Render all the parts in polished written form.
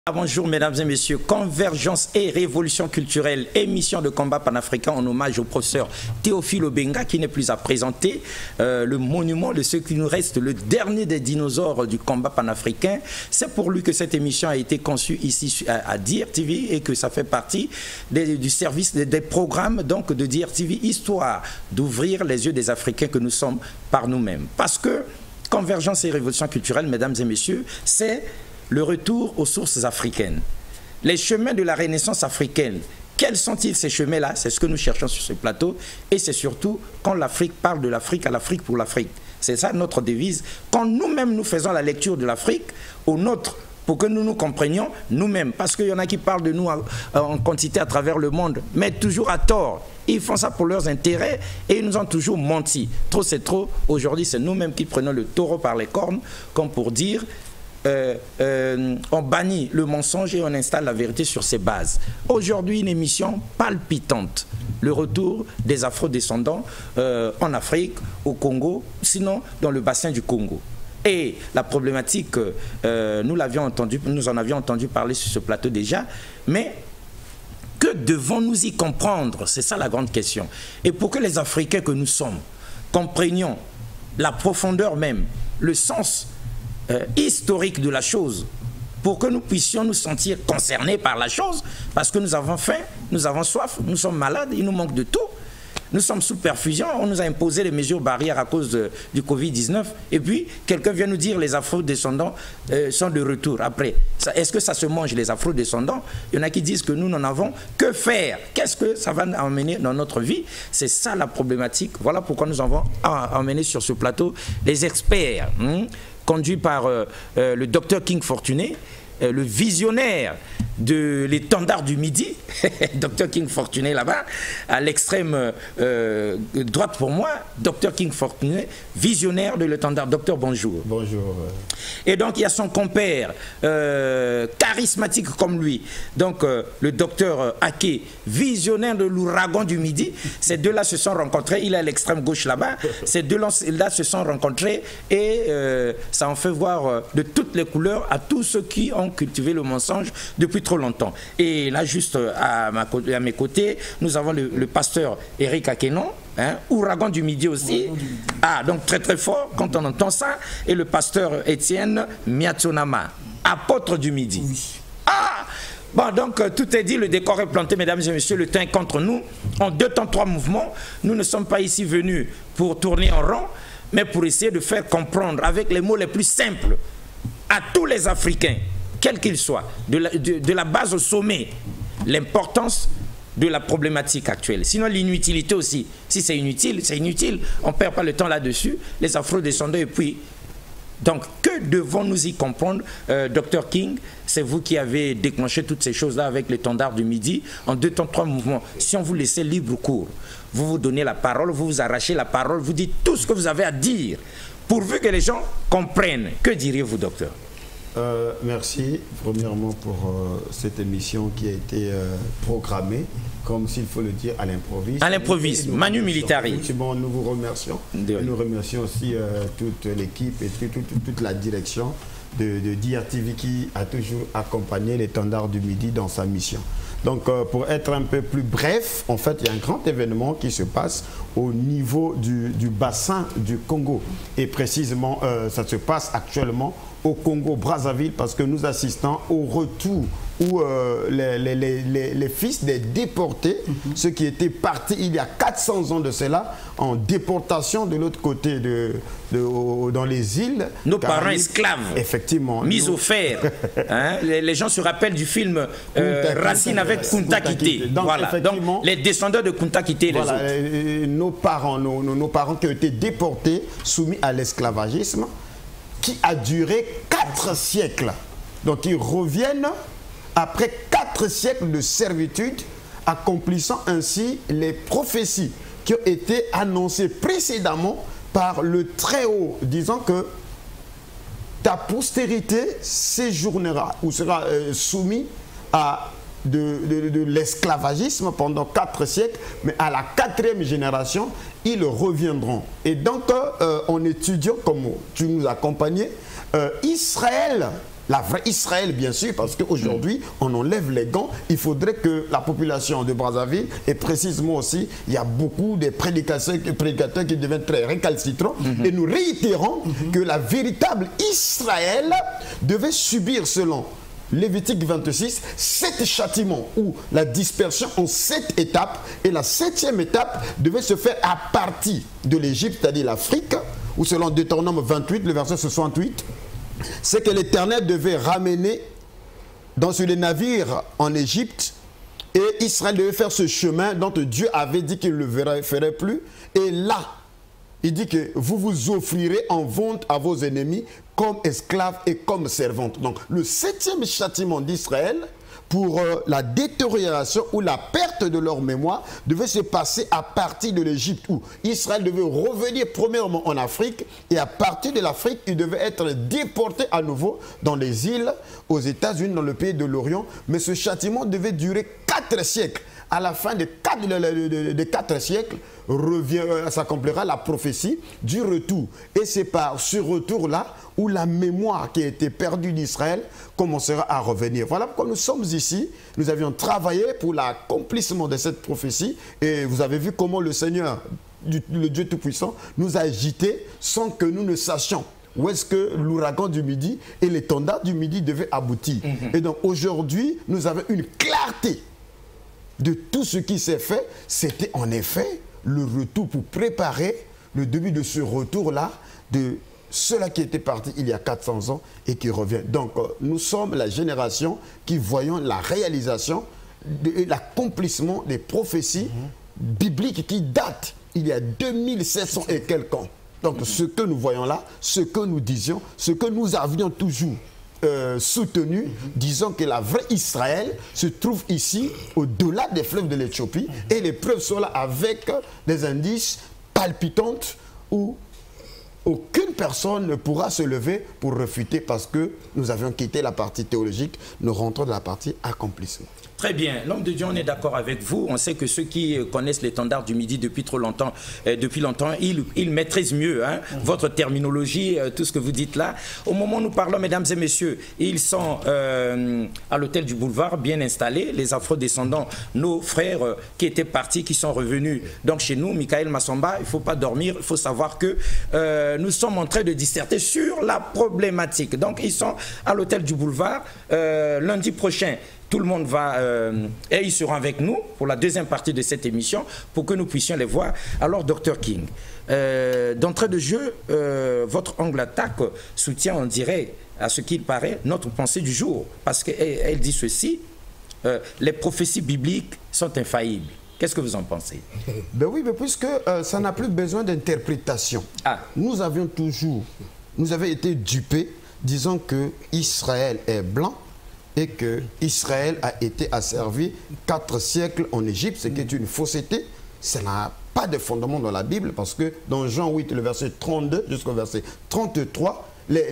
Bonjour mesdames et messieurs, Convergence et Révolution culturelle, émission de combat panafricain en hommage au professeur Théophile Obenga qui n'est plus à présenter, le monument de ce qui nous reste, le dernier des dinosaures du combat panafricain. C'est pour lui que cette émission a été conçue ici à Dire TV et que ça fait partie du service des programmes donc de Dire TV, histoire d'ouvrir les yeux des Africains que nous sommes par nous-mêmes. Parce que Convergence et Révolution culturelle, mesdames et messieurs, c'est le retour aux sources africaines. Les chemins de la Renaissance africaine, quels sont-ils ces chemins-là? C'est ce que nous cherchons sur ce plateau. Et c'est surtout quand l'Afrique parle de l'Afrique à l'Afrique pour l'Afrique. C'est ça notre devise. Quand nous-mêmes nous faisons la lecture de l'Afrique au nôtre, pour que nous nous comprenions nous-mêmes. Parce qu'il y en a qui parlent de nous en quantité à travers le monde, mais toujours à tort. Ils font ça pour leurs intérêts et ils nous ont toujours menti. Trop c'est trop. Aujourd'hui, c'est nous-mêmes qui prenons le taureau par les cornes, comme pour dire... on bannit le mensonge et on installe la vérité sur ses bases. Aujourd'hui, une émission palpitante. Le retour des afro-descendants en Afrique, au Congo, sinon dans le bassin du Congo. Et la problématique, nous en avions entendu parler sur ce plateau déjà, mais que devons-nous y comprendre? C'est ça la grande question. Et pour que les Africains que nous sommes comprenions la profondeur même, le sens historique de la chose, pour que nous puissions nous sentir concernés par la chose, parce que nous avons faim, nous avons soif, nous sommes malades, il nous manque de tout. Nous sommes sous perfusion, on nous a imposé les mesures barrières à cause du Covid-19, et puis quelqu'un vient nous dire les afro-descendants sont de retour. Après, est-ce que ça se mange les afro-descendants? Il y en a qui disent que nous n'en avons que faire. Qu'est-ce que ça va emmener dans notre vie? C'est ça la problématique. Voilà pourquoi nous avons emmené sur ce plateau les experts, conduits par le docteur King Fortuné, le visionnaire de l'étendard du Midi, Dr King Fortuné là-bas, à l'extrême droite pour moi, Dr King Fortuné, visionnaire de l'étendard. Docteur, bonjour. Bonjour. Et donc il y a son compère, charismatique comme lui, donc le docteur Aké, visionnaire de l'ouragan du Midi. Ces deux-là se sont rencontrés, il est à l'extrême gauche là-bas, ces deux-là se sont rencontrés et ça en fait voir de toutes les couleurs à tous ceux qui ont cultivé le mensonge depuis trop longtemps. Et là, juste à mes côtés, nous avons le pasteur Eric Akenon, ouragan du Midi aussi. Ah, donc très très fort quand on entend ça. Et le pasteur Étienne Miatsonama, apôtre du Midi. Oui. Ah! Bon, donc tout est dit, le décor est planté, mesdames et messieurs, le temps est contre nous. En 2 temps, 3 mouvements, nous ne sommes pas ici venus pour tourner en rond, mais pour essayer de faire comprendre avec les mots les plus simples à tous les Africains, quels qu'ils soient, de la base au sommet, l'importance de la problématique actuelle. Sinon, l'inutilité aussi. Si c'est inutile, c'est inutile. On ne perd pas le temps là-dessus. Les afro-descendants et puis... Donc, que devons-nous y comprendre? Dr King, c'est vous qui avez déclenché toutes ces choses-là avec l'étendard du Midi, en 2 temps, 3 mouvements. Si on vous laissait libre cours, vous vous donnez la parole, vous vous arrachez la parole, vous dites tout ce que vous avez à dire, pourvu que les gens comprennent. Que diriez-vous, docteur? Merci, premièrement, pour cette émission qui a été programmée, comme s'il faut le dire, à l'improviste. À l'improviste, Manu Militari. Bon, nous vous remercions. Nous remercions aussi toute l'équipe et toute la direction de Dire TV qui a toujours accompagné l'étendard du Midi dans sa mission. Donc, pour être un peu plus bref, en fait, il y a un grand événement qui se passe au niveau du bassin du Congo. Et précisément, ça se passe actuellement au Congo-Brazzaville parce que nous assistons au retour où les fils des déportés, ceux qui étaient partis il y a 400 ans de cela, en déportation de l'autre côté dans les îles. Nos parents esclaves. Effectivement. Mis au fer. Hein? Les gens se rappellent du film Racine avec Kunta Kité. Voilà. Donc, les descendants de Kunta Kité et voilà, les autres. Nos parents qui ont été déportés, soumis à l'esclavagisme, qui a duré 4 siècles. Donc ils reviennent après 4 siècles de servitude, accomplissant ainsi les prophéties qui ont été annoncées précédemment par le Très-Haut, disant que ta postérité séjournera ou sera soumise à de l'esclavagisme pendant 4 siècles, mais à la 4e génération, ils reviendront. Et donc, en étudiant, comme tu nous accompagnais, Israël, la vraie Israël, bien sûr, parce qu'aujourd'hui, on enlève les gants. Il faudrait que la population de Brazzaville, et précisément aussi, il y a beaucoup de prédicateurs qui deviennent très récalcitrants, et nous réitérons que la véritable Israël devait subir, selon Lévitique 26, 7 châtiments ou la dispersion en 7 étapes. Et la 7e étape devait se faire à partir de l'Égypte, c'est-à-dire l'Afrique, ou selon Deutéronome 28, le verset 68, c'est que l'Éternel devait ramener sur les navires en Égypte, et Israël devait faire ce chemin dont Dieu avait dit qu'il ne le ferait plus. Et là, il dit que vous vous offrirez en vente à vos ennemis comme esclaves et comme servantes. Donc, le 7e châtiment d'Israël pour la détérioration ou la perte de leur mémoire devait se passer à partir de l'Égypte, où Israël devait revenir premièrement en Afrique, et à partir de l'Afrique, il devait être déporté à nouveau dans les îles, aux États-Unis, dans le pays de l'Orient. Mais ce châtiment devait durer 4 siècles. À la fin des 4 siècles, s'accomplira la prophétie du retour. Et c'est par ce retour-là où la mémoire qui a été perdue d'Israël commencera à revenir. Voilà pourquoi nous sommes ici. Nous avions travaillé pour l'accomplissement de cette prophétie. Et vous avez vu comment le Seigneur, le Dieu Tout-Puissant, nous a agités sans que nous ne sachions où est-ce que l'ouragan du Midi et l'étendard du Midi devaient aboutir. Et donc aujourd'hui, nous avons une clarté de tout ce qui s'est fait. C'était en effet le retour pour préparer le début de ce retour-là de ceux-là qui étaient partis il y a 400 ans et qui reviennent. Donc nous sommes la génération qui voyons la réalisation et l'accomplissement des prophéties bibliques qui datent il y a 2700 et quelques ans. Donc ce que nous voyons là, ce que nous disions, ce que nous avions toujours soutenu, disons que la vraie Israël se trouve ici, au-delà des fleuves de l'Éthiopie, et les preuves sont là avec des indices palpitants où aucune personne ne pourra se lever pour refuter, parce que nous avions quitté la partie théologique, nous rentrons dans la partie accomplissement. Très bien. L'homme de Dieu, on est d'accord avec vous. On sait que ceux qui connaissent l'étendard du Midi depuis longtemps, ils maîtrisent mieux votre terminologie, tout ce que vous dites là. Au moment où nous parlons, mesdames et messieurs, ils sont à l'hôtel du Boulevard, bien installés, les afro-descendants, nos frères qui étaient partis, qui sont revenus. Donc chez nous, Michael Massamba, il ne faut pas dormir, il faut savoir que nous sommes en train de disserter sur la problématique. Donc ils sont à l'hôtel du Boulevard. Lundi prochain, tout le monde va, et ils seront avec nous pour la deuxième partie de cette émission pour que nous puissions les voir. Alors, Dr King, d'entrée de jeu, votre angle d'attaque soutient, on dirait, à ce qu'il paraît, notre pensée du jour. Parce qu'elle dit ceci, les prophéties bibliques sont infaillibles. Qu'est-ce que vous en pensez? Ben oui, mais puisque ça n'a plus besoin d'interprétation. Nous avions été dupés, disant que Israël est blanc, et que Israël a été asservi 4 siècles en Égypte, ce qui est une fausseté. Ça n'a pas de fondement dans la Bible, parce que dans Jean 8, le verset 32 jusqu'au verset 33,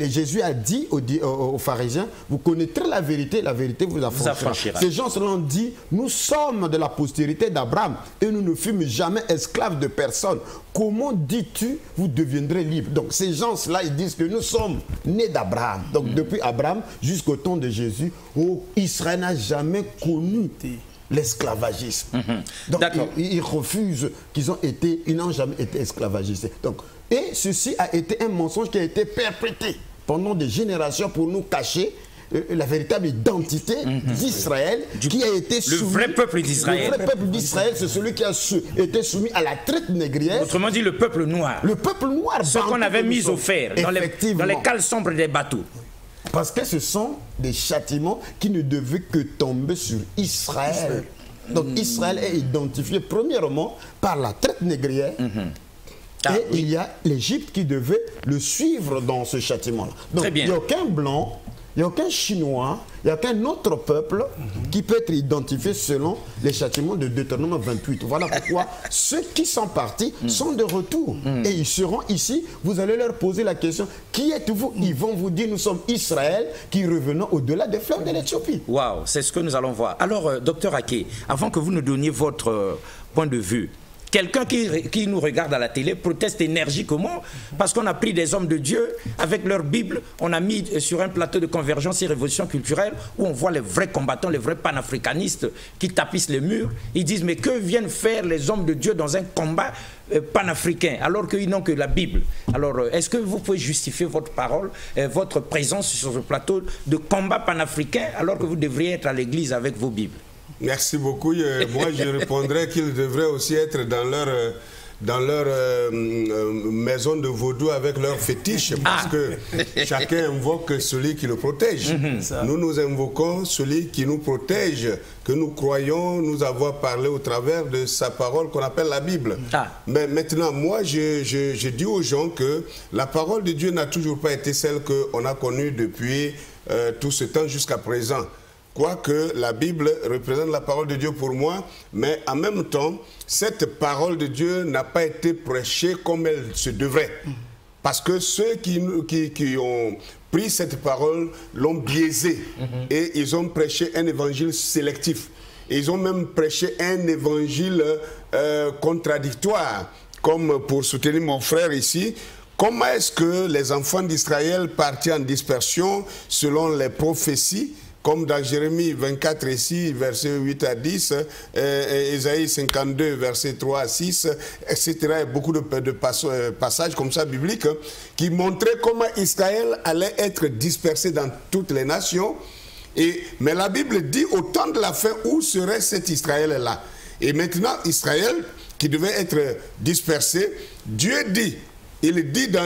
Jésus a dit aux pharisiens, vous connaîtrez la vérité vous affranchira. Ces gens ont dit, nous sommes de la postérité d'Abraham et nous ne fûmes jamais esclaves de personne. Comment dis-tu, vous deviendrez libres? Donc ces gens-là, ils disent que nous sommes nés d'Abraham. Donc depuis Abraham jusqu'au temps de Jésus, Israël n'a jamais connu l'esclavagisme. Donc ils refusent ils n'ont jamais été esclavagisés. Donc, et ceci a été un mensonge qui a été perpétré pendant des générations pour nous cacher la véritable identité d'Israël qui a été soumis. Le vrai peuple d'Israël. Le vrai peuple d'Israël, c'est celui qui a été soumis à la traite négrière. Autrement dit, le peuple noir. Le peuple noir. Ce qu'on avait mis au fer dans les cales sombres des bateaux. Parce que ce sont des châtiments qui ne devaient que tomber sur Israël. Donc Israël est identifié premièrement par la traite négrière. Et il y a l'Égypte qui devait le suivre dans ce châtiment-là. Donc il n'y a aucun blanc, il n'y a aucun chinois, il n'y a aucun autre peuple qui peut être identifié selon les châtiments de Deutéronome 28. Voilà pourquoi ceux qui sont partis sont de retour. Et ils seront ici, vous allez leur poser la question, qui êtes-vous? Ils vont vous dire, nous sommes Israël qui revenons au-delà des fleuves de l'Éthiopie. Waouh, c'est ce que nous allons voir. Alors, docteur Aké, avant que vous nous donniez votre point de vue, quelqu'un qui nous regarde à la télé proteste énergiquement parce qu'on a pris des hommes de Dieu avec leur Bible, on a mis sur un plateau de Convergence et Révolution culturelle où on voit les vrais combattants, les vrais panafricanistes qui tapissent les murs. Ils disent mais que viennent faire les hommes de Dieu dans un combat panafricain alors qu'ils n'ont que la Bible? Alors est-ce que vous pouvez justifier votre parole, votre présence sur ce plateau de combat panafricain alors que vous devriez être à l'église avec vos Bibles? Merci beaucoup. Moi, je répondrais qu'ils devraient aussi être dans leur maison de vaudou avec leurs fétiches, parce que chacun invoque celui qui le protège. Nous invoquons celui qui nous protège, que nous croyons nous avoir parlé au travers de sa parole qu'on appelle la Bible. Mais maintenant, moi, je dis aux gens que la parole de Dieu n'a toujours pas été celle qu'on a connue depuis tout ce temps jusqu'à présent. Quoique la Bible représente la parole de Dieu pour moi, mais en même temps, cette parole de Dieu n'a pas été prêchée comme elle se devrait. Parce que ceux qui ont pris cette parole l'ont biaisée et ils ont prêché un évangile sélectif. Et ils ont même prêché un évangile contradictoire, comme pour soutenir mon frère ici. Comment est-ce que les enfants d'Israël partis en dispersion selon les prophéties, comme dans Jérémie 24 ici, versets 8 à 10, Ésaïe 52, versets 3 à 6, etc. Et beaucoup de passages comme ça bibliques qui montraient comment Israël allait être dispersé dans toutes les nations. Mais la Bible dit au temps de la fin où serait cet Israël-là. Et maintenant, Israël, qui devait être dispersé, Dieu dit, il dit dans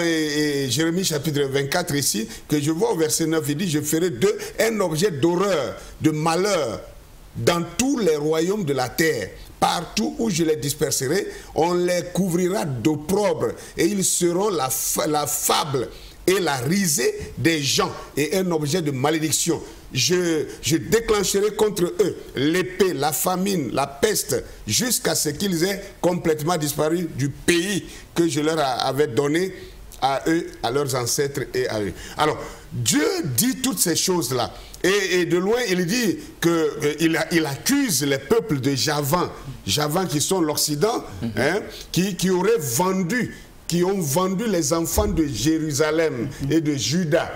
Jérémie chapitre 24 ici, que je vois au verset 9, il dit, je ferai d'eux un objet d'horreur, de malheur, dans tous les royaumes de la terre. Partout où je les disperserai, on les couvrira d'opprobre, et ils seront la fable et la risée des gens, et un objet de malédiction. Je déclencherai contre eux l'épée, la famine, la peste, jusqu'à ce qu'ils aient complètement disparu du pays que je leur avais donné à eux, à leurs ancêtres et à eux. Alors, Dieu dit toutes ces choses-là. Et de loin, il dit qu'il accuse les peuples de Javan qui sont l'Occident, qui auraient vendu, qui ont vendu les enfants de Jérusalem et de Juda.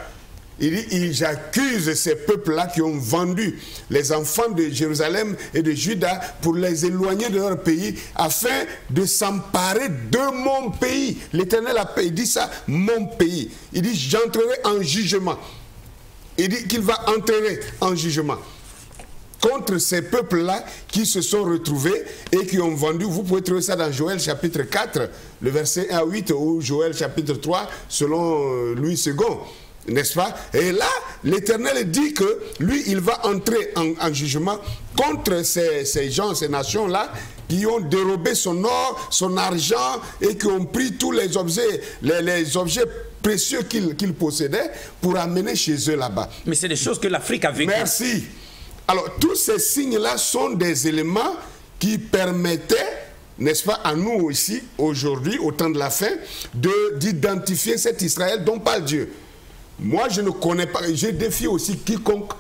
J'accuse ces peuples-là qui ont vendu les enfants de Jérusalem et de Juda pour les éloigner de leur pays afin de s'emparer de mon pays. L'Éternel il dit ça, mon pays. Il dit, j'entrerai en jugement. Il dit qu'il va entrer en jugement contre ces peuples-là qui se sont retrouvés et qui ont vendu. Vous pouvez trouver ça dans Joël chapitre 4, le verset 1 à 8, ou Joël chapitre 3, selon Louis II. N'est-ce pas? Et là, l'Éternel dit que lui, il va entrer en jugement contre ces gens, ces nations-là, qui ont dérobé son or, son argent, et qui ont pris tous les objets, les objets précieux qu'ils possédaient pour amener chez eux là-bas. Mais c'est des choses que l'Afrique a vécues. Merci. Alors, tous ces signes-là sont des éléments qui permettaient, n'est-ce pas, à nous ici, aujourd'hui, au temps de la fin, d'identifier cet Israël dont parle Dieu. Moi, je ne connais pas, je défie aussi quiconque,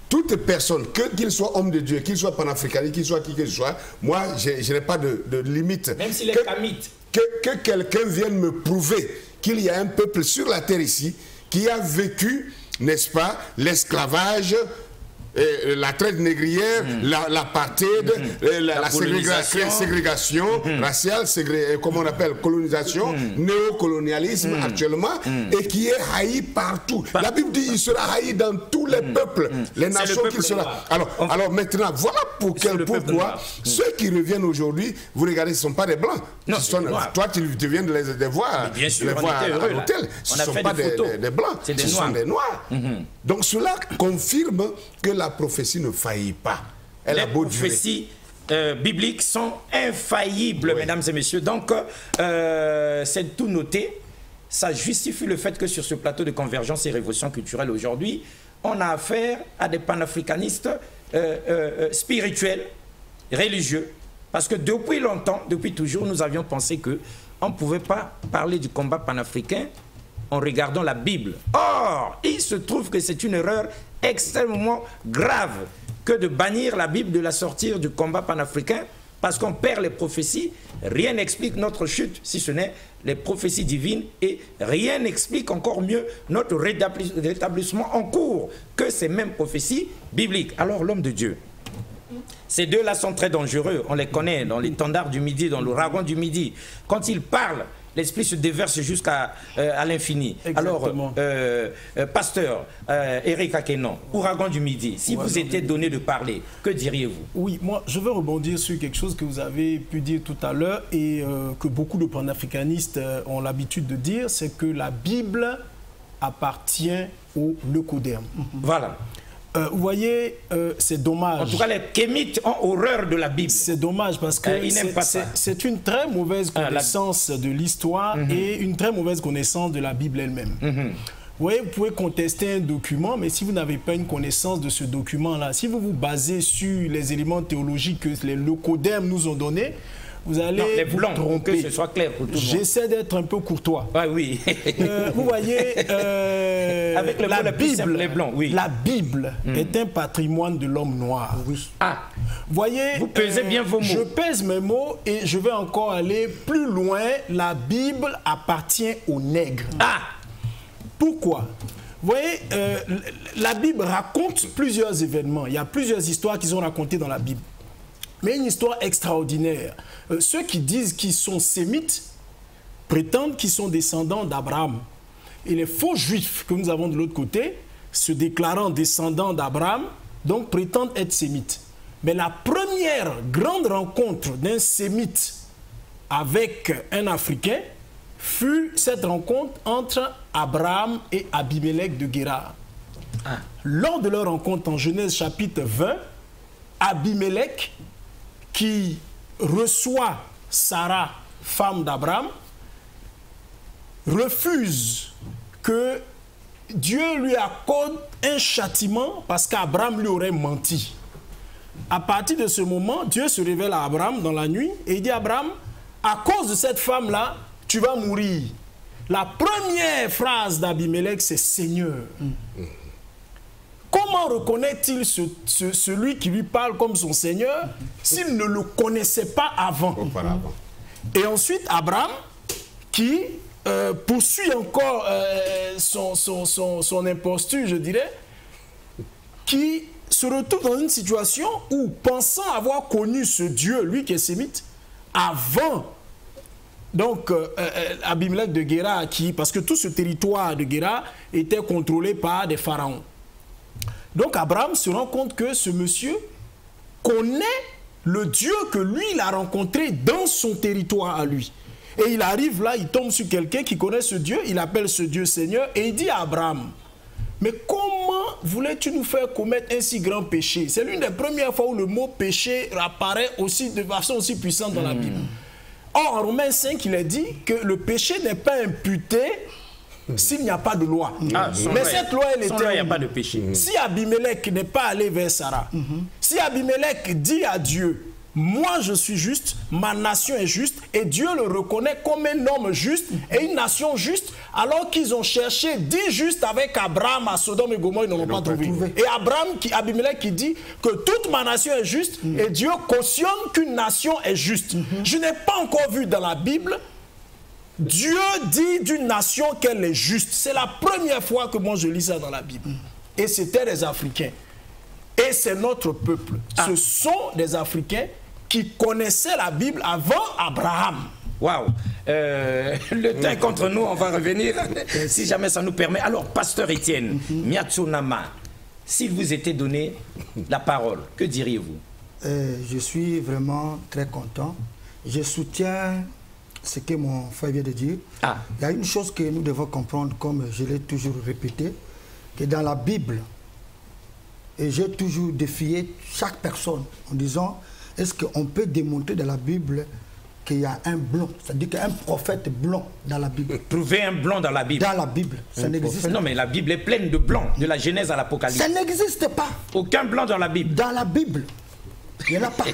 toute personne, qu'il soit homme de Dieu, qu'il soit panafricaniste, qu'il soit qui que ce soit, moi, je n'ai pas de limite. Même s'il est kamite. Que quelqu'un vienne me prouver qu'il y a un peuple sur la terre ici qui a vécu, n'est-ce pas, l'esclavage, la traite négrière, l'apartheid, la ségrégation raciale, comment on appelle, colonisation, néocolonialisme actuellement, et qui est haï partout. La Bible dit qu'il sera haï dans tous les peuples, les nations qui sera. Alors maintenant, voilà pourquoi ceux qui reviennent aujourd'hui, vous regardez, ce ne sont pas des blancs. Non, toi, tu viens de les voir, bien sûr, à l'hôtel. Ce ne sont pas des blancs, ce sont des noirs. Donc cela confirme que la prophétie ne faillit pas. Les prophéties bibliques sont infaillibles, mesdames et messieurs. Donc, c'est tout noté. Ça justifie le fait que sur ce plateau de Convergence et Révolution culturelle aujourd'hui, on a affaire à des panafricanistes spirituels, religieux. Parce que depuis longtemps, depuis toujours, nous avions pensé qu'on ne pouvait pas parler du combat panafricain en regardant la Bible. Or, il se trouve que c'est une erreur extrêmement grave que de bannir la Bible, de la sortir du combat panafricain Parce qu'on perd les prophéties, rien n'explique notre chute, si ce n'est les prophéties divines, et rien n'explique encore mieux notre rétablissement en cours que ces mêmes prophéties bibliques. Alors l'homme de Dieu, ces deux-là sont très dangereux, on les connaît dans l'étendard du Midi, dans l'ouragan du Midi. Quand ils parlent, l'esprit se déverse jusqu'à l'infini. Alors, pasteur Eric Akenon, ouragan du Midi, si vous étiez donné de parler, que diriez-vous? Oui, moi je veux rebondir sur quelque chose que vous avez pu dire tout à l'heure et que beaucoup de panafricanistes ont l'habitude de dire, c'est que la Bible appartient au leucoderme. Voilà. Vous voyez, c'est dommage. En tout cas, les kémites ont horreur de la Bible. C'est dommage parce que c'est une très mauvaise connaissance de l'histoire et une très mauvaise connaissance de la Bible elle-même. Vous voyez, vous pouvez contester un document, mais si vous n'avez pas une connaissance de ce document-là, si vous vous basez sur les éléments théologiques que les leucodermes nous ont donnés, vous allez vous tromper. Que ce soit clair pour tout le monde. J'essaie d'être un peu courtois. Ah oui. Vous voyez, avec le la Bible, les blancs, oui. La Bible est un patrimoine de l'homme noir. Oui. Ah. Voyez, vous pesez bien vos mots. Je pèse mes mots et je vais encore aller plus loin. La Bible appartient aux nègres. Ah. Pourquoi? Vous voyez, la Bible raconte plusieurs événements. Il y a plusieurs histoires qui sont racontées dans la Bible. Mais une histoire extraordinaire. Ceux qui disent qu'ils sont sémites prétendent qu'ils sont descendants d'Abraham. Et les faux juifs que nous avons de l'autre côté, se déclarant descendants d'Abraham, donc prétendent être sémites. Mais la première grande rencontre d'un sémite avec un Africain fut cette rencontre entre Abraham et Abimelech de Guérar. Ah. Lors de leur rencontre en Genèse chapitre 20, Abimelech, qui reçoit Sarah, femme d'Abraham, refuse que Dieu lui accorde un châtiment parce qu'Abraham lui aurait menti. À partir de ce moment, Dieu se révèle à Abraham dans la nuit et il dit à Abraham, à cause de cette femme-là, tu vas mourir. La première phrase d'Abimelech, c'est Seigneur. Comment reconnaît-il celui qui lui parle comme son Seigneur s'il ne le connaissait pas avant? Et ensuite, Abraham, qui poursuit encore son imposture, je dirais, qui se retrouve dans une situation où, pensant avoir connu ce Dieu, lui qui est sémite, avant, donc, Abimelech de Guérar, parce que tout ce territoire de Guérar était contrôlé par des pharaons. Donc Abraham se rend compte que ce monsieur connaît le Dieu que lui, il a rencontré dans son territoire à lui. Et il arrive là, il tombe sur quelqu'un qui connaît ce Dieu, il appelle ce Dieu Seigneur et il dit à Abraham, mais comment voulais-tu nous faire commettre un si grand péché? C'est l'une des premières fois où le mot péché apparaît aussi de façon aussi puissante dans la Bible. Or, en Romains 5, il est dit que le péché n'est pas imputé s'il n'y a pas de loi. Mais cette loi, elle est il n'y a pas de péché. Si Abimelech n'est pas allé vers Sarah, si Abimelech dit à Dieu, moi je suis juste, ma nation est juste, et Dieu le reconnaît comme un homme juste et une nation juste, alors qu'ils ont cherché 10 justes avec Abraham à Sodome et Gomorrhe, ils n'ont pas trouvé. Et Abimelech qui dit que toute ma nation est juste, et Dieu cautionne qu'une nation est juste. Je n'ai pas encore vu dans la Bible Dieu dit d'une nation qu'elle est juste. C'est la première fois que moi je lis ça dans la Bible. Et c'était les Africains. Et c'est notre peuple. Ce sont des Africains qui connaissaient la Bible avant Abraham. Waouh. Le temps est contre nous, on va revenir si jamais ça nous permet. Alors, pasteur Étienne, Miatsunama, s'il vous était donné la parole, que diriez-vous? Je suis vraiment très content. Je soutiens ce que mon frère vient de dire. Il y a une chose que nous devons comprendre, comme je l'ai toujours répété, que dans la Bible, et j'ai toujours défié chaque personne en disant, est-ce qu'on peut démontrer dans la Bible qu'il y a un blanc, c'est-à-dire qu'il y a un prophète blanc dans la Bible? Trouver un blanc dans la Bible? Dans la Bible, ça n'existe pas. Non, mais la Bible est pleine de blancs, de la Genèse à l'Apocalypse. Ça n'existe pas. Aucun blanc dans la Bible? Dans la Bible, il n'y en a pas.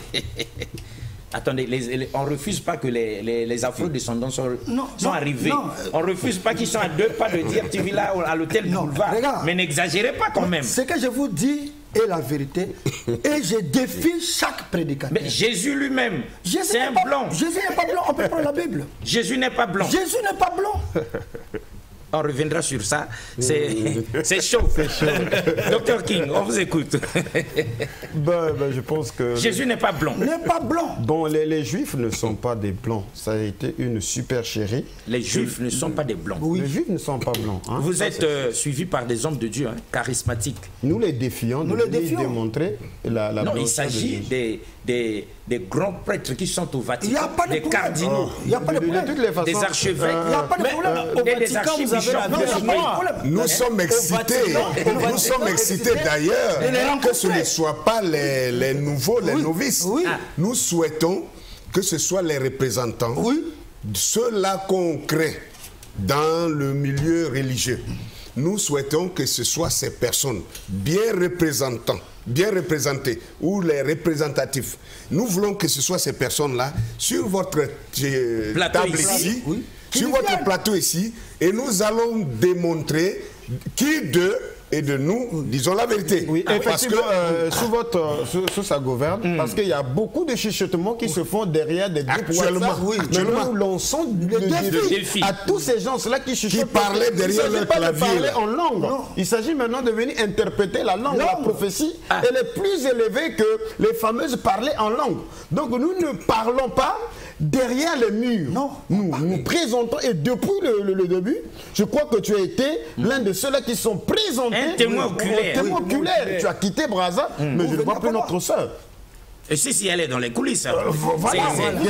Attendez, on ne refuse pas que les afro-descendants sont arrivés. On ne refuse pas qu'ils sont à 2 pas de dire tu vis là à l'hôtel Boulevard. Mais n'exagérez pas quand même. Ce que je vous dis, et la vérité, et je défie chaque prédicateur. Mais Jésus lui-même, c'est un blanc. Jésus n'est pas blanc, on peut prendre la Bible. Jésus n'est pas blanc. Jésus n'est pas blanc. On reviendra sur ça. C'est chaud. Docteur King, on vous écoute. Je pense que... Jésus n'est pas blanc. N'est pas blanc. Bon, les Juifs ne sont pas des blancs. Ça a été une supercherie. Les Juifs ne sont pas des blancs. Oui. Les Juifs ne sont pas blancs. Hein. Vous êtes suivis par des hommes de Dieu, hein, charismatiques. Nous les défions. Nous les défions. Démontrer la non, il s'agit des grands prêtres qui sont au Vatican, des cardinaux, des archevêques. Il n'y a pas de problème. Des archivistes. Nous sommes excités. Nous sommes excités d'ailleurs que ce ne soit pas les nouveaux, les novices. Oui. Nous souhaitons que ce soit les représentants, ceux-là qu'on crée dans le milieu religieux. Nous souhaitons que ce soit ces personnes bien représentées, ou les représentatifs. Nous voulons que ce soit ces personnes-là sur votre table ici, sur votre plateau ici, et nous allons démontrer qui d'eux et de nous disons la vérité. Oui, effectivement, sous sa gouverne, parce qu'il y a beaucoup de chuchotements qui se font derrière des groupes WhatsApp. Mais nous lançons le défi à tous ces gens-là qui chuchotent. Qui parlaient derrière leur clavier. Parler en langue. Non. Il s'agit maintenant de venir interpréter la langue. La prophétie, elle est plus élevée que les fameuses parler en langue. Donc nous ne parlons pas derrière les murs. Non. Nous présentons, et depuis le début, je crois que tu as été l'un de ceux-là qui sont présentés. Un témoin oculaire. Un témoin oculaire. Tu as quitté Brazza, mais je ne vois plus notre soeur. Et si elle est dans les coulisses.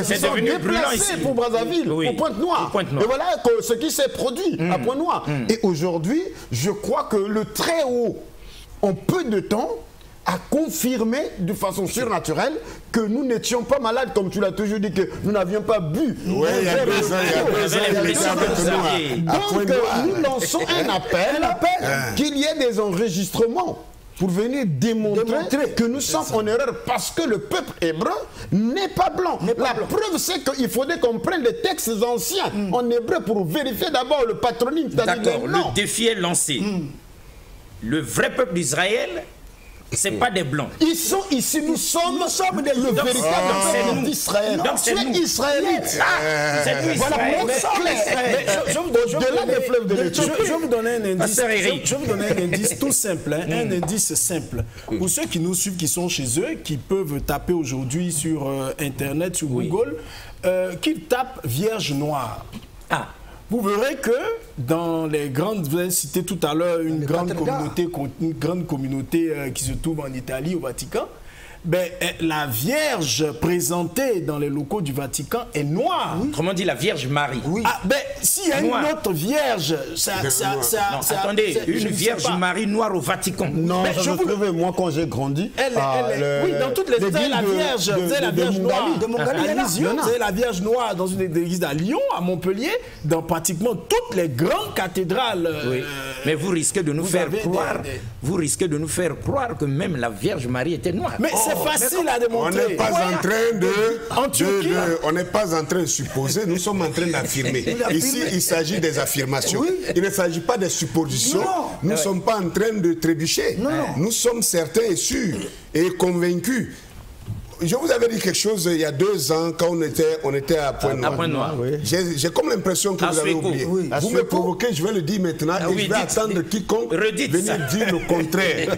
C'est devenu brûlant ici. Pour Brazzaville, pour Pointe-Noire. Et voilà ce qui s'est produit à Pointe-Noire. Et aujourd'hui, je crois que le Très-Haut, en peu de temps, a confirmé de façon surnaturelle que nous n'étions pas malades, comme tu l'as toujours dit, que nous n'avions pas bu. Oui, il y a 2 ans, Donc, nous lançons un appel qu'il y ait des enregistrements pour venir démontrer que nous sommes en erreur, parce que le peuple hébreu n'est pas blanc. La preuve, c'est qu'il faudrait qu'on prenne les textes anciens en hébreu pour vérifier d'abord le patronyme. D'accord, le défi est lancé. Le vrai peuple d'Israël, c'est pas des blancs. Ils sont ici, nous sommes le véritable peuple d'Israël. Donc c'est nous. Israélites. C'est nous, Je vais vous donner un indice. Je vais vous donner un indice tout simple, un indice simple. Pour ceux qui nous suivent, qui sont chez eux, qui peuvent taper aujourd'hui sur Internet, sur Google, qu'ils tapent Vierge Noire. Vous verrez que dans les grandes, vous avez cité tout à l'heure une grande communauté qui se trouve en Italie, au Vatican. Ben, la Vierge présentée dans les locaux du Vatican est noire. Autrement dit, la Vierge Marie. Ben, s'il y a une autre Vierge, attendez, une Vierge Marie noire au Vatican. Non, je vous trouvais, moi, quand j'ai grandi... oui, dans toutes les églises, la Vierge, vous avez la Vierge noire à Lisieux, vous avez la Vierge noire dans une église à Lyon, à Montpellier, dans pratiquement toutes les grandes cathédrales. Mais vous risquez de nous faire croire, vous risquez de nous faire croire que même la Vierge Marie était noire. Mais c'est facile à démontrer. On n'est pas on n'est pas en train de supposer, nous sommes en train d'affirmer. Ici, il s'agit des affirmations. Il ne s'agit pas des suppositions. Nous ne sommes pas en train de trébucher. Nous sommes certains et sûrs et convaincus. Je vous avais dit quelque chose il y a 2 ans quand on était à Pointe-Noire. J'ai comme l'impression que vous avez oublié. Vous me provoquez, je vais le dire maintenant et je vais attendre quiconque venir dire le contraire.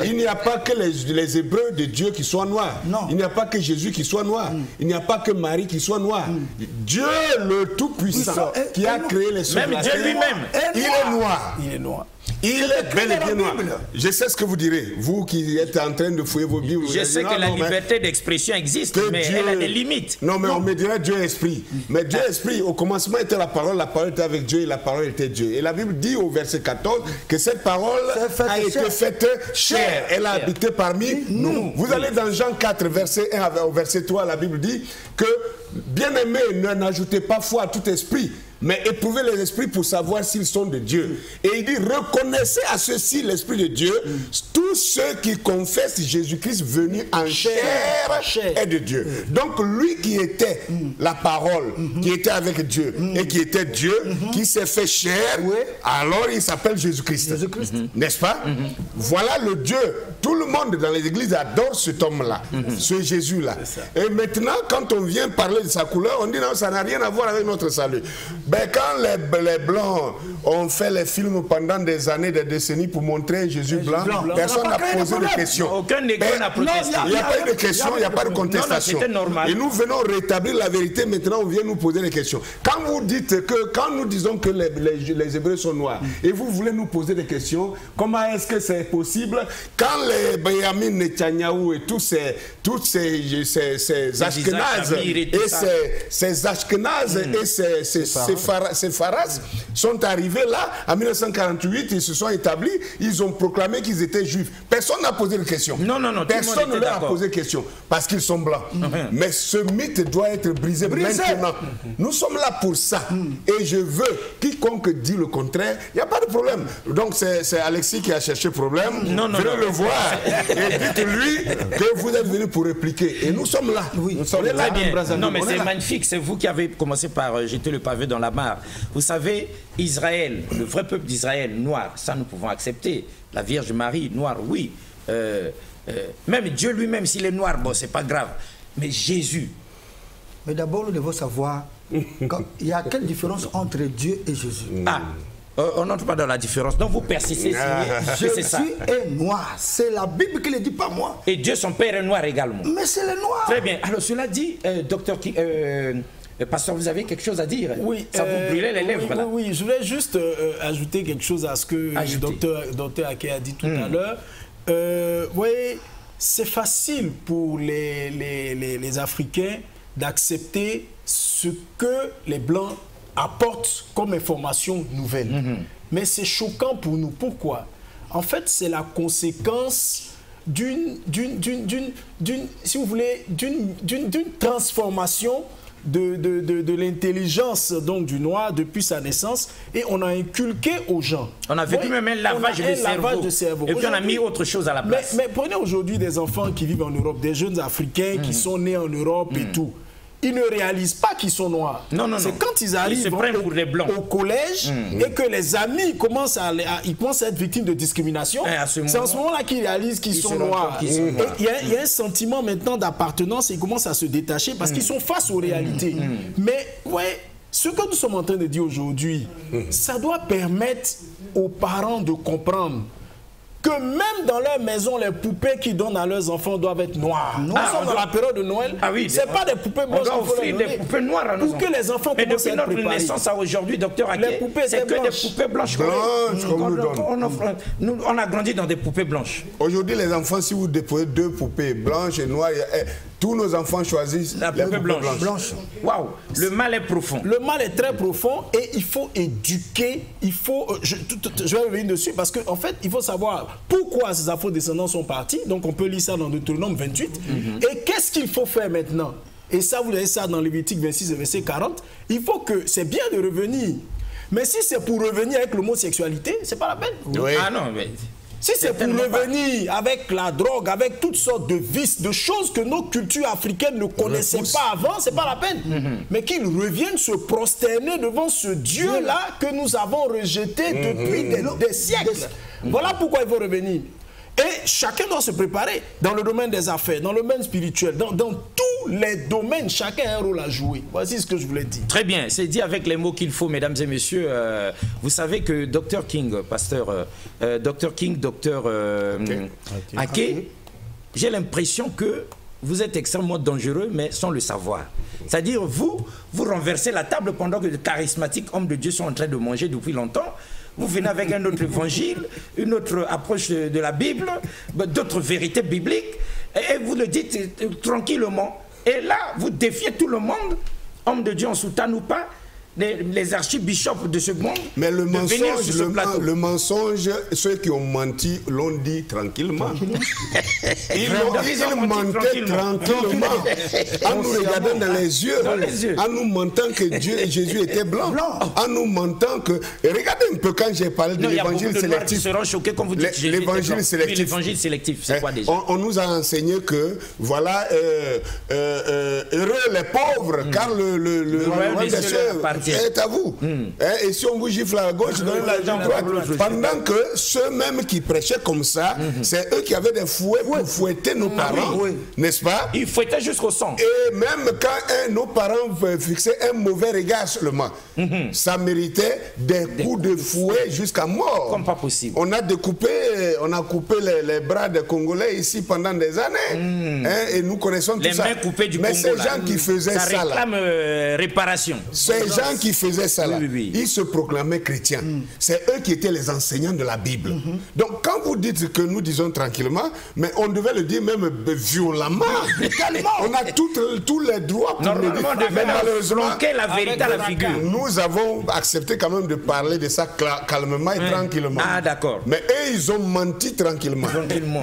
Il n'y a pas que les Hébreux de Dieu qui soient noirs. Il n'y a pas que Jésus qui soit noir. Il n'y a pas que Marie qui soit noire. Dieu le Tout-Puissant qui a créé les choses. Même Dieu lui-même. Il est noir. Il est noir. Il est bel et bien noir. Je sais ce que vous direz, vous qui êtes en train de fouiller vos Bibles. Je sais que la liberté d'expression existe, mais elle a des limites. Non, mais on me dirait Dieu est esprit. Mais Dieu est esprit, au commencement était la parole était avec Dieu et la parole était Dieu. Et la Bible dit au verset 14 que cette parole a été faite chair. Elle a habité parmi nous. Vous allez dans Jean 4, verset 1 au verset 3, la Bible dit que bien-aimés, n'ajoutez pas foi à tout esprit, mais éprouvez les esprits pour savoir s'ils sont de Dieu. Et il dit, reconnaissez à ceux-ci l'Esprit de Dieu. Tous ceux qui confessent Jésus-Christ venu en chair est de Dieu. Donc lui qui était la parole, qui était avec Dieu et qui était Dieu, qui s'est fait chair, alors il s'appelle Jésus-Christ. N'est-ce pas? Voilà le Dieu Tout le monde dans les églises adore cet homme-là, ce Jésus-là. Et maintenant, quand on vient parler de sa couleur, on dit non, ça n'a rien à voir avec notre salut. Ben, quand les Blancs ont fait les films pendant des années, des décennies pour montrer Jésus blanc, personne n'a posé de questions. Aucun négro n'a protesté. Il n'y a pas eu de questions, il n'y a pas de contestation. Et nous venons rétablir la vérité, maintenant on vient nous poser des questions. Quand vous dites que, quand nous disons que les Hébreux sont noirs, et vous voulez nous poser des questions, comment est-ce que c'est possible quand les Benjamin Netanyahu et tous ces Ashkenazes et ces Pharas sont arrivés là, en 1948, ils se sont établis, ils ont proclamé qu'ils étaient juifs. Personne n'a posé de questions. Non, personne ne leur a posé de questions, parce qu'ils sont blancs. Mais ce mythe doit être brisé maintenant. Nous sommes là pour ça. Et je veux, quiconque dit le contraire, il n'y a pas de problème. Donc c'est Alexis qui a cherché problème. Venez le voir et dites-lui que vous êtes venu pour répliquer. Et nous sommes là. Nous sommes là. Non, mais c'est magnifique. C'est vous qui avez commencé par jeter le pavé dans la mare. Vous savez, Israël, le vrai peuple d'Israël, noir, ça nous pouvons accepter. La Vierge Marie, noire, oui. Même Dieu lui-même, s'il est noir, bon, c'est pas grave. Mais Jésus. Mais d'abord, nous devons savoir, il y a quelle différence entre Dieu et Jésus? On n'entre pas dans la différence. Donc vous persistez, Jésus est noir. C'est la Bible qui le dit, pas moi. Et Dieu, son Père, est noir également. Mais c'est le noir. Très bien. Alors cela dit, docteur Pasteur, vous avez quelque chose à dire? Oui. Ça vous brûlait les lèvres là. Oui, je voulais juste ajouter quelque chose à ce que le docteur Ake a dit tout à l'heure. Vous voyez, c'est facile pour les Africains d'accepter ce que les Blancs apportent comme information nouvelle. Mais c'est choquant pour nous. Pourquoi? En fait, c'est la conséquence d'une transformation de l'intelligence donc du noir depuis sa naissance, et on a inculqué aux gens. On a vécu même un lavage de cerveau. Et puis on a mis autre chose à la place. Mais prenez aujourd'hui des enfants qui vivent en Europe, des jeunes Africains qui sont nés en Europe et tout. Ils ne réalisent pas qu'ils sont noirs. C'est quand ils arrivent au collège et que les amis commencent à être victimes de discrimination, c'est en ce moment-là qu'ils réalisent qu'ils sont noirs. Il y a un sentiment maintenant d'appartenance et ils commencent à se détacher parce qu'ils sont face aux réalités. Mais ouais, ce que nous sommes en train de dire aujourd'hui, ça doit permettre aux parents de comprendre que même dans leur maison, les poupées qu'ils donnent à leurs enfants doivent être noires. Nous sommes dans la période de Noël. C'est pas des poupées blanches. On doit offrir des poupées noires à nos enfants. Pour que les enfants commencent à être préparés. Mais depuis notre naissance à aujourd'hui, docteur Ake, c'est que des poupées blanches. On a grandi dans des poupées blanches. Aujourd'hui, les enfants, si vous déposez 2 poupées blanches et noires, tous nos enfants choisissent la poupée blanche. Waouh, le mal est profond. Le mal est très profond et il faut éduquer. Il faut. Je vais revenir dessus parce qu'en fait, il faut savoir pourquoi ces afro-descendants sont partis. Donc, on peut lire ça dans Deutéronome 28. Et qu'est-ce qu'il faut faire maintenant? Et ça, vous avez ça dans Lévitique 26, verset 40. Il faut que c'est bien de revenir. Mais si c'est pour revenir avec l'homosexualité, c'est pas la peine. Oui. Ah non, mais... Si c'est pour revenir avec la drogue, avec toutes sortes de vices, de choses que nos cultures africaines ne connaissaient pas avant, c'est pas la peine. Mais qu'ils reviennent se prosterner devant ce Dieu-là que nous avons rejeté depuis des siècles. Voilà pourquoi il faut revenir. Et chacun doit se préparer dans le domaine des affaires, dans le domaine spirituel, dans tous les domaines, chacun a un rôle à jouer. Voici ce que je voulais dire. Très bien, c'est dit avec les mots qu'il faut, mesdames et messieurs. Vous savez que Dr King, pasteur, Dr King, Dr Ake, j'ai l'impression que vous êtes extrêmement dangereux, mais sans le savoir. C'est-à-dire, vous renversez la table pendant que de charismatiques hommes de Dieu sont en train de manger depuis longtemps. Vous venez avec un autre évangile, une autre approche de la Bible, d'autres vérités bibliques, et vous le dites tranquillement. Et là, vous défiez tout le monde, hommes de Dieu en soutane ou pas, les archibishops de ce monde. Mais le mensonge, ceux qui ont menti l'ont dit tranquillement. Ils mentaient tranquillement. En nous regardant dans les yeux, en nous mentant que Jésus était blanc, en nous mentant que... Et regardez un peu quand j'ai parlé de l'évangile sélectif. L'évangile sélectif. L'évangile sélectif, c'est quoi déjà? On nous a enseigné que, voilà, heureux les pauvres, car le royaume des cieux est à vous. Et si on vous gifle à gauche, donnez la jambe droite. Pendant que ceux-mêmes qui prêchaient comme ça, c'est eux qui avaient des fouets pour fouetter nos parents, n'est-ce pas? Ils fouettaient jusqu'au sang. Et même quand nos parents fixaient un mauvais regard seulement, ça méritait des coups de fouet jusqu'à mort. Comme pas possible. On a coupé les bras des Congolais ici pendant des années. Et nous connaissons tout ça. Les mains coupées du Mais Congo, ces gens qui faisaient ça, réclame réparation. Ces gens qui faisaient ça, là, ils se proclamaient chrétiens. C'est eux qui étaient les enseignants de la Bible. Donc quand vous dites que nous disons tranquillement, mais on devait le dire même violemment. On a tous les droits pour normalement, le dire. on devait malheureusement la vérité à la figure. Nous avons accepté quand même de parler de ça calmement et tranquillement. Ah, d'accord. Mais eux, ils ont menti tranquillement.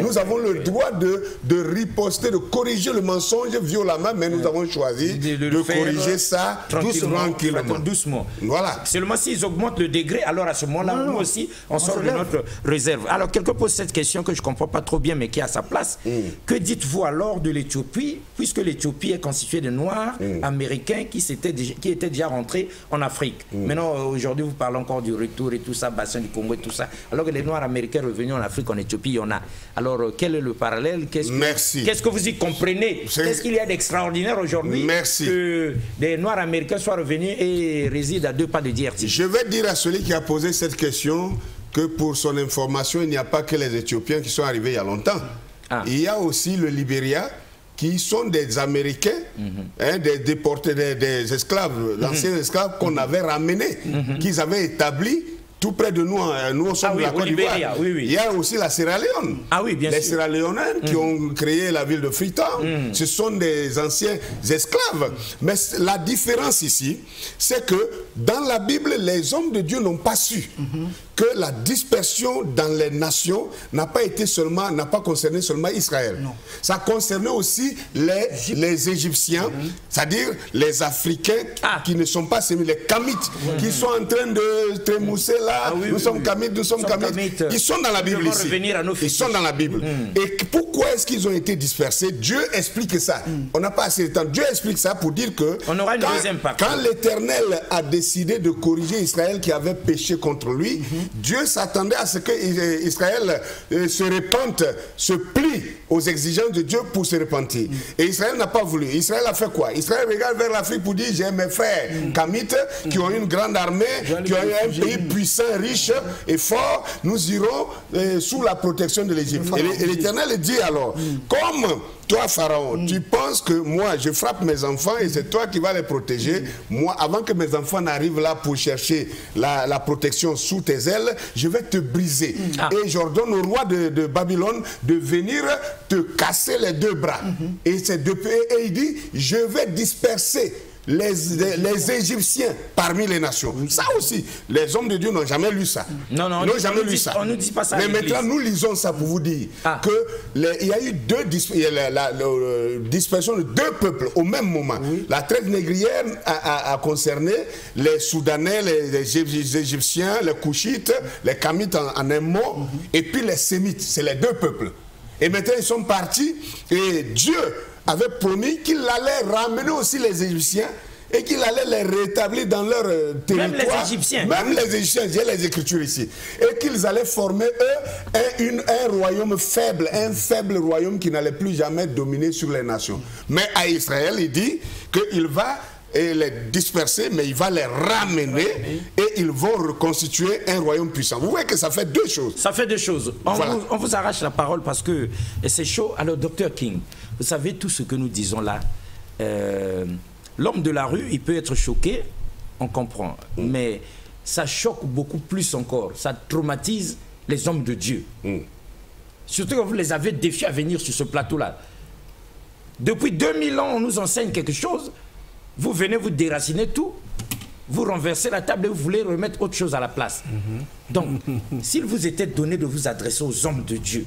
Nous avons le droit de riposter, de corriger le mensonge violemment, mais nous avons choisi de corriger ça tranquillement. Doucement. Voilà. Seulement s'ils augmentent le degré, alors à ce moment-là, nous aussi, on sort de notre réserve. Alors, quelqu'un pose cette question que je ne comprends pas trop bien, mais qui est à sa place. Que dites-vous alors de l'Éthiopie, puisque l'Éthiopie est constituée de Noirs américains qui étaient déjà rentrés en Afrique. Maintenant, aujourd'hui, vous parlez encore du retour et tout ça, bassin du Congo et tout ça. Alors que les Noirs américains revenus en Afrique, en Éthiopie, il y en a. Alors, quel est le parallèle? Qu'est-ce que vous y comprenez? Qu'est-ce qu'il y a d'extraordinaire aujourd'hui que des Noirs américains soient revenus et résident à 2 pas de DRT? Je vais dire à celui qui a posé cette question que pour son information, il n'y a pas que les Éthiopiens qui sont arrivés il y a longtemps. Il y a aussi le Libéria, qui sont des Américains, des déportés, des esclaves, d'anciens esclaves qu'on avait ramenés, qu'ils avaient établis tout près de nous. Nous sommes de la Côte d'Ivoire. Il y a aussi la Sierra Leone. Les Sierra Leonais qui ont créé la ville de Freetown, ce sont des anciens esclaves. Mais la différence ici, c'est que dans la Bible, les hommes de Dieu n'ont pas su que la dispersion dans les nations n'a pas concerné seulement Israël. Ça concernait aussi les Égyptiens, c'est-à-dire les Africains qui ne sont pas sémis, les Kamites, qui sont en train de trémousser là. Nous sommes Kamites. Ils sont dans la Bible ici. Ils sont dans la Bible. Et pourquoi est-ce qu'ils ont été dispersés? Dieu explique ça. On n'a pas assez de temps. Dieu explique ça pour dire que quand l'Éternel a décidé de corriger Israël qui avait péché contre lui, Dieu s'attendait à ce que Israël se repente, se plie aux exigences de Dieu pour se repentir. Et Israël n'a pas voulu. Israël a fait quoi? Israël regarde vers l'Afrique pour dire: j'ai mes frères Kamites qui ont une grande armée, qui ont un pays puissant, riche et fort. Nous irons sous la protection de l'Égypte. Et l'Éternel dit alors: comme toi, Pharaon, tu penses que moi, je frappe mes enfants et c'est toi qui vas les protéger. Moi, avant que mes enfants n'arrivent là pour chercher la protection sous tes ailes, je vais te briser. Et j'ordonne au roi de Babylone de venir te casser les 2 bras. Et il dit: je vais disperser les Égyptiens parmi les nations. Ça aussi, les hommes de Dieu n'ont jamais lu ça. Ils n'ont jamais lu ça. On ne dit pas ça. Mais maintenant, nous lisons ça pour vous dire qu'il y a eu dispersion de 2 peuples au même moment. La traite négrière a concerné les Soudanais, les Égyptiens, les Couchites, les Kamites en un mot, et puis les Sémites. C'est les 2 peuples. Et maintenant, ils sont partis et Dieu avait promis qu'il allait ramener aussi les Égyptiens et qu'il allait les rétablir dans leur territoire. Même les Égyptiens. Même les Égyptiens, j'ai les Écritures ici. Et qu'ils allaient former, eux, un royaume faible, un faible royaume qui n'allait plus jamais dominer sur les nations. Mais à Israël, il dit qu'il va les disperser, mais il va les ramener et ils vont reconstituer un royaume puissant. Vous voyez que ça fait 2 choses. Ça fait 2 choses. On vous arrache la parole parce que c'est chaud. Alors, Dr King, vous savez tout ce que nous disons là. L'homme de la rue, il peut être choqué, on comprend. Mais ça choque beaucoup plus encore. Ça traumatise les hommes de Dieu. Surtout quand vous les avez défiés à venir sur ce plateau-là. Depuis 2000 ans, on nous enseigne quelque chose. Vous venez, vous déraciner tout, vous renversez la table et vous voulez remettre autre chose à la place. Donc, s'il vous était donné de vous adresser aux hommes de Dieu,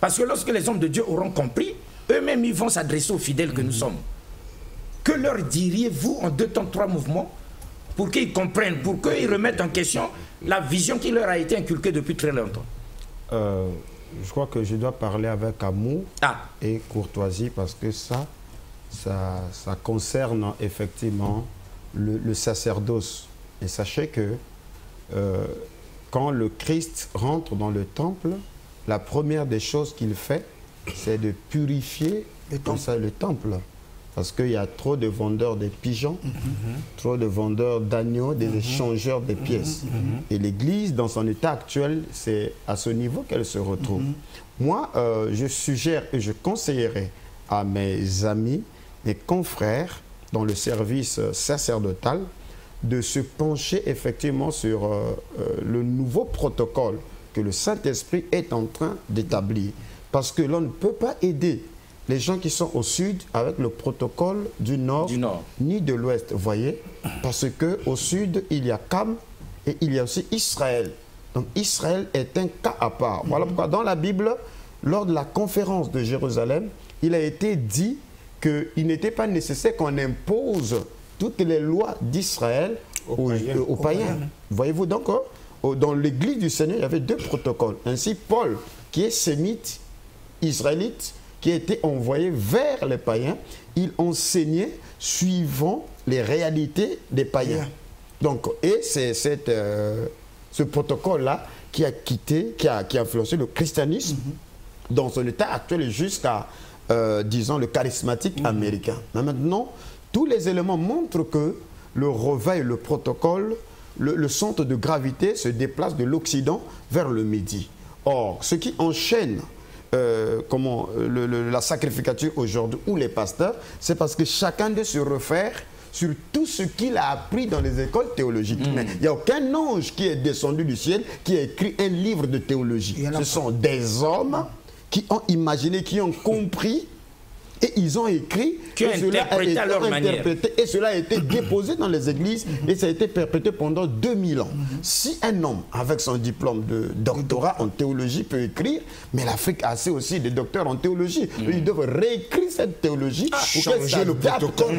parce que lorsque les hommes de Dieu auront compris, eux-mêmes, ils vont s'adresser aux fidèles que nous sommes. Que leur diriez-vous en 2 temps, 3 mouvements pour qu'ils comprennent, pour qu'ils remettent en question la vision qui leur a été inculquée depuis très longtemps? Je crois que je dois parler avec amour et courtoisie parce que ça concerne effectivement le sacerdoce. Et sachez que quand le Christ rentre dans le temple, la première des choses qu'il fait, c'est de purifier le temple. Parce qu'il y a trop de vendeurs de pigeons, trop de vendeurs d'agneaux, des échangeurs de pièces. Et l'Église, dans son état actuel, c'est à ce niveau qu'elle se retrouve. Moi, je suggère et je conseillerais à mes amis, mes confrères, dans le service sacerdotal, de se pencher effectivement sur le nouveau protocole que le Saint-Esprit est en train d'établir. Parce que l'on ne peut pas aider les gens qui sont au sud avec le protocole du nord, ni de l'ouest, vous voyez. Parce qu'au sud, il y a Cam et il y a aussi Israël. Donc Israël est un cas à part. Voilà pourquoi dans la Bible, lors de la conférence de Jérusalem, il a été dit qu'il n'était pas nécessaire qu'on impose toutes les lois d'Israël aux païens. Voyez-vous donc, dans l'église du Seigneur, il y avait deux protocoles. Ainsi, Paul, qui est sémite, israélite, qui a été envoyé vers les païens, il enseignait suivant les réalités des païens. Donc, et c'est ce protocole-là qui a influencé le christianisme dans son état actuel jusqu'à, disons, le charismatique américain. Mais maintenant, tous les éléments montrent que le réveil, le protocole, le centre de gravité se déplace de l'Occident vers le Midi. Or, ce qui enchaîne la sacrificature aujourd'hui ou les pasteurs, c'est parce que chacun d'eux se réfère sur tout ce qu'il a appris dans les écoles théologiques. Mais il n'y a aucun ange qui est descendu du ciel qui a écrit un livre de théologie. Ce sont des hommes qui ont imaginé, qui ont compris, et ils ont écrit, qui ont interprété à leur manière. Et cela a été déposé dans les églises et ça a été perpétué pendant 2000 ans. Si un homme avec son diplôme de doctorat en théologie peut écrire, mais l'Afrique a assez aussi de docteurs en théologie. Ils doivent réécrire cette théologie pour changer le protocole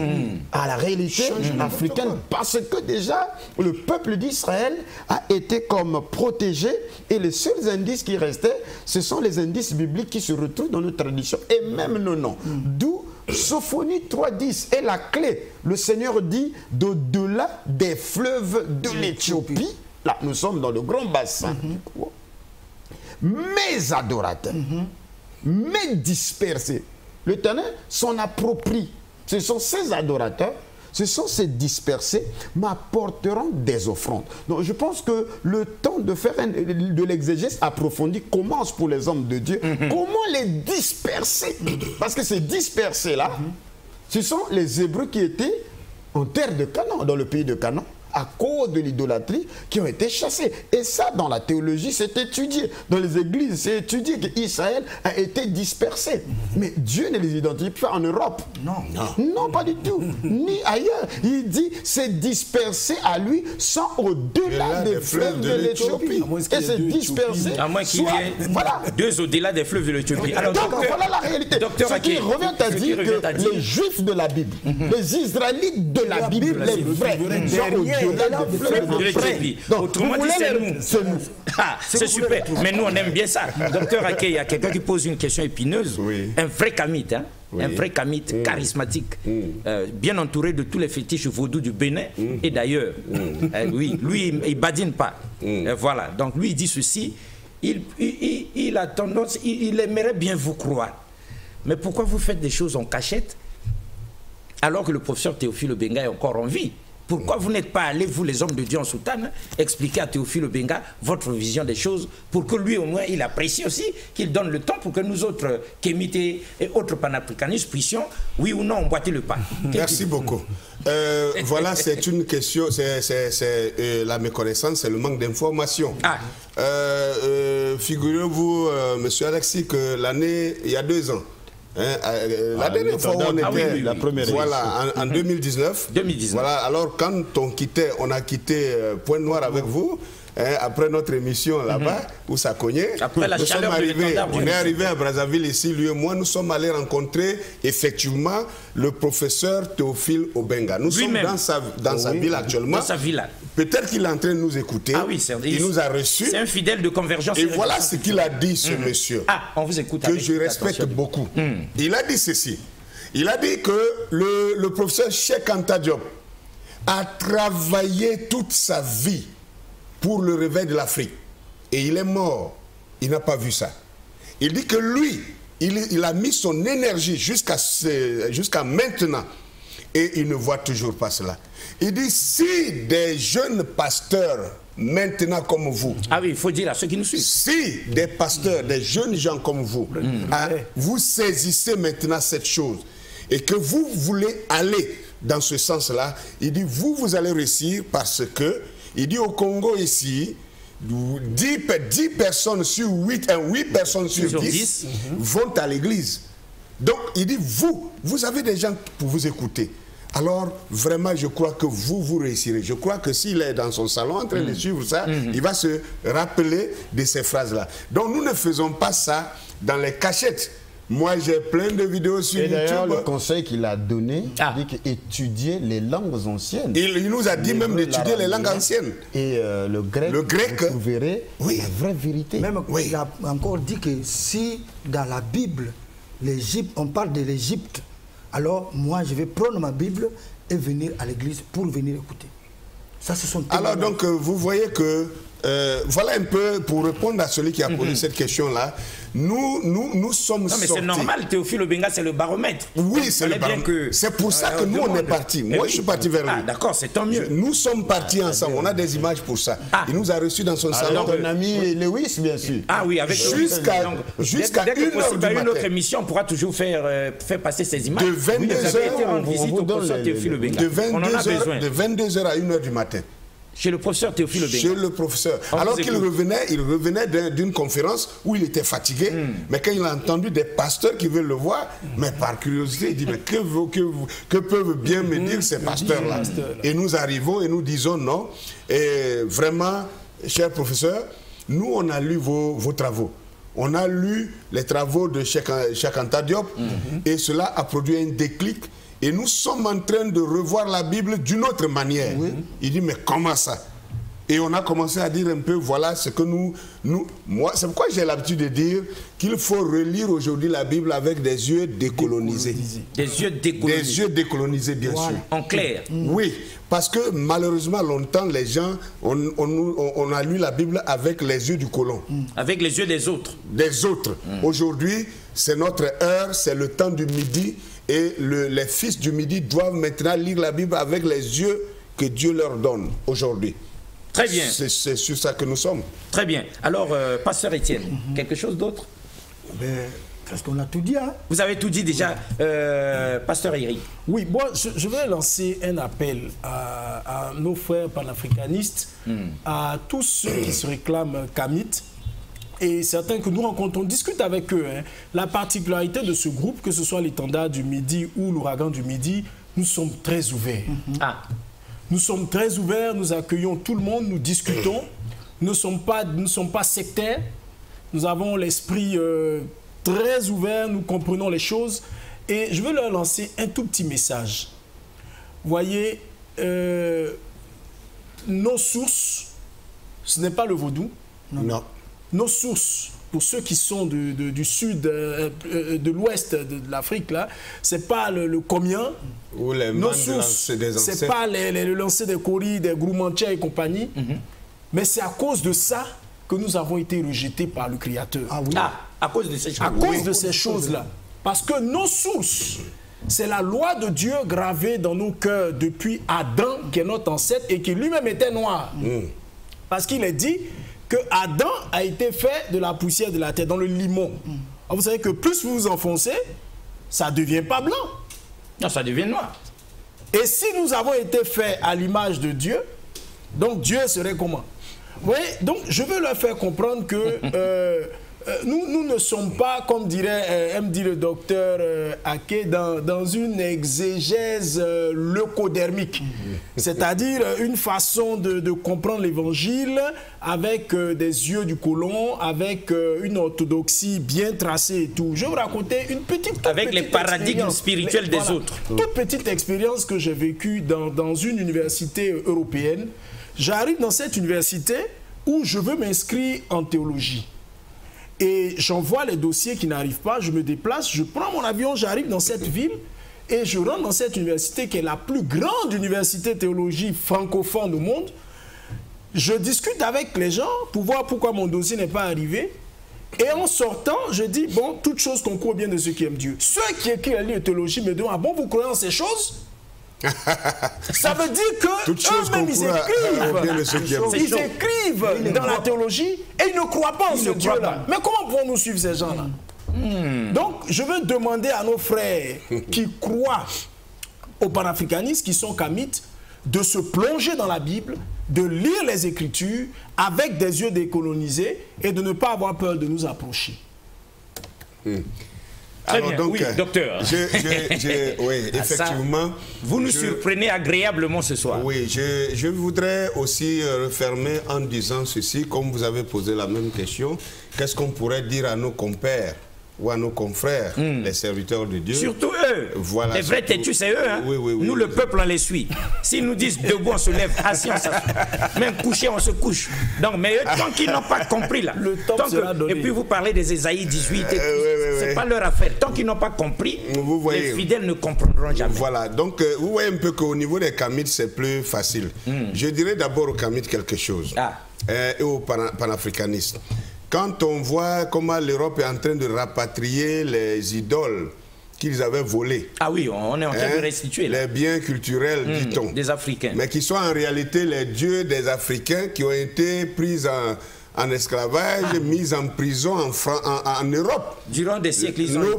à la réalité africaine, parce que déjà le peuple d'Israël a été comme protégé et les seuls indices qui restaient, ce sont les indices bibliques qui se retrouvent dans nos traditions et même nos noms. D'où Sophonie 3.10 est la clé. Le Seigneur dit d'au-delà des fleuves de l'Éthiopie, là nous sommes dans le grand bassin, mes adorateurs, mes dispersés, l'Éternel s'en approprie. Ce sont ces adorateurs, ce sont ces dispersés, m'apporteront des offrandes. Donc je pense que le temps de faire de l'exégèse approfondie commence pour les hommes de Dieu. Comment les disperser? Parce que ces dispersés-là, ce sont les Hébreux qui étaient en terre de Canaan, dans le pays de Canaan, à cause de l'idolâtrie, qui ont été chassés. Et ça, dans la théologie, c'est étudié. Dans les églises, c'est étudié qu'Israël a été dispersé. Mais Dieu ne les identifie pas en Europe. Non, pas du tout. Ni ailleurs. Il dit, c'est dispersé à lui, sans au-delà des fleuves de l'Éthiopie. Et c'est dispersé. À moins qu'il y ait deux au-delà des fleuves de l'Éthiopie. Donc, voilà la réalité. Ce qui revient à dire que les Juifs de la Bible, les Israélites de la Bible, les vrais, autrement dit, c'est nous. C'est super, mais nous on aime bien ça. Docteur Akei, il y a quelqu'un qui pose une question épineuse. Un vrai kamite, hein? Un vrai kamite charismatique, bien entouré de tous les fétiches vaudous du Bénin et d'ailleurs. Lui, il badine pas. Voilà, donc lui il dit ceci, il a tendance, il aimerait bien vous croire. Mais pourquoi vous faites des choses en cachette alors que le professeur Théophile Obenga est encore en vie? Pourquoi vous n'êtes pas allés, vous les hommes de Dieu en soutane, expliquer à Théophile Obenga votre vision des choses pour que lui au moins il apprécie aussi, qu'il donne le temps pour que nous autres kémités et autres panafricanistes puissions, oui ou non, emboîter le pas. Merci beaucoup. Voilà, c'est une question, c'est la méconnaissance, c'est le manque d'information. Figurez-vous, monsieur Alexis, que l'année, il y a 2 ans, la dernière fois où on était, la première voilà, en 2019, voilà, alors quand on a quitté Point Noir avec vous, après notre émission là-bas, où ça cognait, on est arrivé à Brazzaville ici, lui et moi, nous sommes allés rencontrer effectivement le professeur Théophile Obenga. Nous sommes dans sa ville actuellement. Dans sa ville. Peut-être qu'il est en train de nous écouter. Il nous a reçus. C'est un fidèle de Convergence. Et voilà ce qu'il a dit, ce monsieur. On vous écoute. Que je respecte beaucoup. Il a dit ceci. Il a dit que le professeur Cheikh Anta Diop a travaillé toute sa vie pour le réveil de l'Afrique. Et il est mort. Il n'a pas vu ça. Il dit que lui, il a mis son énergie jusqu'à maintenant. Et il ne voit toujours pas cela. Il dit, si des jeunes pasteurs, maintenant comme vous... Ah oui, il faut dire à ceux qui nous suivent. Si des pasteurs, des jeunes gens comme vous, vous saisissez maintenant cette chose et que vous voulez aller dans ce sens-là, il dit, vous allez réussir parce que, il dit au Congo ici, 10 personnes sur 8, 8 personnes sur 10 vont à l'église. Donc, il dit, vous avez des gens pour vous écouter. Alors, vraiment, je crois que vous réussirez. Je crois que s'il est dans son salon en train de suivre ça, il va se rappeler de ces phrases-là. Donc, nous ne faisons pas ça dans les cachettes. Moi, j'ai plein de vidéos sur YouTube. D'ailleurs, le conseil qu'il a donné, il dit qu'étudier les langues anciennes. Il nous a dit même d'étudier les langues anciennes. Et le grec, vous verrez la vraie vérité. Même il a encore dit que si dans la Bible, on parle de l'Égypte, alors moi je vais prendre ma Bible et venir à l'église pour venir écouter. Ça, ce sont alors donc vous voyez que voilà un peu pour répondre à celui qui a posé cette question-là. Nous sommes sortis. Non mais c'est normal, Théophile Obenga, c'est le baromètre. Oui, c'est le baromètre. C'est pour ça que nous on est partis. Moi je suis parti vers lui. Ah d'accord, c'est tant mieux. Nous sommes partis ensemble, on a des images pour ça. Il nous a reçus dans son salon. Ton ami Lewis, bien sûr. Ah oui, avec jusqu'à 1h du matin. Une autre émission, on pourra toujours faire passer ces images. De 22h à 1h du matin. Chez le professeur Théophile Obenga. Chez le professeur. Alors qu'il revenait d'une conférence où il était fatigué, mais quand il a entendu des pasteurs qui veulent le voir, mais par curiosité, il dit, mais que peuvent bien me dire ces pasteurs-là? Et nous arrivons et nous disons non. Et vraiment, cher professeur, nous on a lu vos travaux. On a lu les travaux de Cheikh Anta Diop et cela a produit un déclic. Et nous sommes en train de revoir la Bible d'une autre manière. Il dit, mais comment ça? Et on a commencé à dire un peu, voilà ce que moi, c'est pourquoi j'ai l'habitude de dire qu'il faut relire aujourd'hui la Bible avec des yeux décolonisés. Des yeux décolonisés. Des yeux décolonisés, bien sûr. En clair. Oui, parce que malheureusement, longtemps, les gens, on a lu la Bible avec les yeux du colon. Avec les yeux des autres. Des autres. Aujourd'hui, c'est notre heure, c'est le temps du midi. Et les fils du midi doivent maintenant lire la Bible avec les yeux que Dieu leur donne aujourd'hui. Très bien. C'est sur ça que nous sommes. Très bien. Alors, Pasteur Étienne, quelque chose d'autre? Parce qu'on a tout dit. Hein? Vous avez tout dit déjà, Pasteur Eric. Oui, moi, je vais lancer un appel à nos frères panafricanistes, à tous ceux qui se réclament kamites. Et certains que nous rencontrons, discutent avec eux. Hein. La particularité de ce groupe, que ce soit l'étendard du Midi ou l'ouragan du Midi, nous sommes très ouverts. Nous sommes très ouverts, nous accueillons tout le monde, nous discutons. Nous ne sommes pas sectaires. Nous avons l'esprit très ouvert, nous comprenons les choses. Et je veux leur lancer un tout petit message. Vous voyez, nos sources, ce n'est pas le vaudou. Non. Nos sources, pour ceux qui sont du sud, de l'ouest de l'Afrique, là, c'est pas le comien. Ou les nos sources, c'est pas le lancer des coris, des groumantiers et compagnie. Mais c'est à cause de ça que nous avons été rejetés par le Créateur. Ah oui. À cause de ces choses. À cause de ces choses-là. Parce que nos sources, c'est la loi de Dieu gravée dans nos cœurs depuis Adam, qui est notre ancêtre et qui lui-même était noir. Parce qu'il est dit que Adam a été fait de la poussière de la terre, dans le limon. Alors vous savez que plus vous vous enfoncez, ça ne devient pas blanc. Non, ça devient noir. Et si nous avons été faits à l'image de Dieu, donc Dieu serait comment? Vous voyez, donc je veux leur faire comprendre que nous ne sommes pas, comme aime dire le docteur Ake, dans une exégèse leucodermique. C'est-à-dire une façon de comprendre l'évangile avec des yeux du colon, avec une orthodoxie bien tracée et tout. Je vais vous raconter une petite avec les paradigmes spirituels des autres. Toute petite expérience que j'ai vécue dans une université européenne. J'arrive dans cette université où je veux m'inscrire en théologie. Et j'envoie les dossiers qui n'arrivent pas, je me déplace, je prends mon avion, j'arrive dans cette ville et je rentre dans cette université qui est la plus grande université de théologie francophone au monde. Je discute avec les gens pour voir pourquoi mon dossier n'est pas arrivé. Et en sortant, je dis, bon, toute chose concourt bien de ceux qui aiment Dieu. Ceux qui écrivent la livre de théologie me demandent, ah bon, vous croyez en ces choses? Ça veut dire que eux-mêmes, ils écrivent dans la théologie et ils ne croient pas en ce Dieu-là. Mais comment pouvons-nous suivre ces gens-là? Donc, je veux demander à nos frères qui croient au panafricanisme, qui sont kamites, de se plonger dans la Bible, de lire les Écritures avec des yeux décolonisés et de ne pas avoir peur de nous approcher. Alors, donc, oui, docteur. Oui, effectivement. Vous nous surprenez agréablement ce soir. Oui, je voudrais aussi refermer en disant ceci, comme vous avez posé la même question. Qu'est-ce qu'on pourrait dire à nos compères ou à nos confrères, les serviteurs de Dieu? Surtout eux. Voilà, les vrais têtus, c'est eux. Hein? Oui, nous, le peuple, on les suit. S'ils nous disent debout, on se lève, assis, on s'assoit. Même couché, on se couche. Donc, mais eux, tant qu'ils n'ont pas compris, là. Le temps sera donné. Et puis, vous parlez des Ésaïe 18. C'est pas leur affaire. Tant qu'ils n'ont pas compris, vous voyez, les fidèles ne comprendront jamais. Voilà. Donc, vous voyez un peu qu'au niveau des Kamites, c'est plus facile. Je dirais d'abord aux Kamites quelque chose. Et aux panafricanistes. Quand on voit comment l'Europe est en train de rapatrier les idoles qu'ils avaient volées. Ah oui, on est en train de restituer. Là. Les biens culturels, dit-on. Des Africains. Mais qui sont en réalité les dieux des Africains qui ont été pris en esclavage, mis en prison en Europe. Durant des siècles, ils ont nos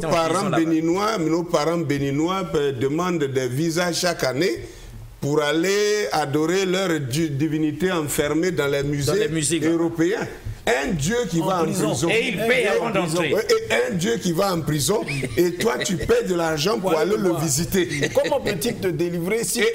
parents béninois demandent des visas chaque année pour aller adorer leur divinité enfermée dans les musées européens. Un Dieu qui va en prison. Et il paye avant d'entrer. Et un Dieu qui va en prison. Et toi, tu payes de l'argent pour aller le visiter. Comment peut-il te délivrer si et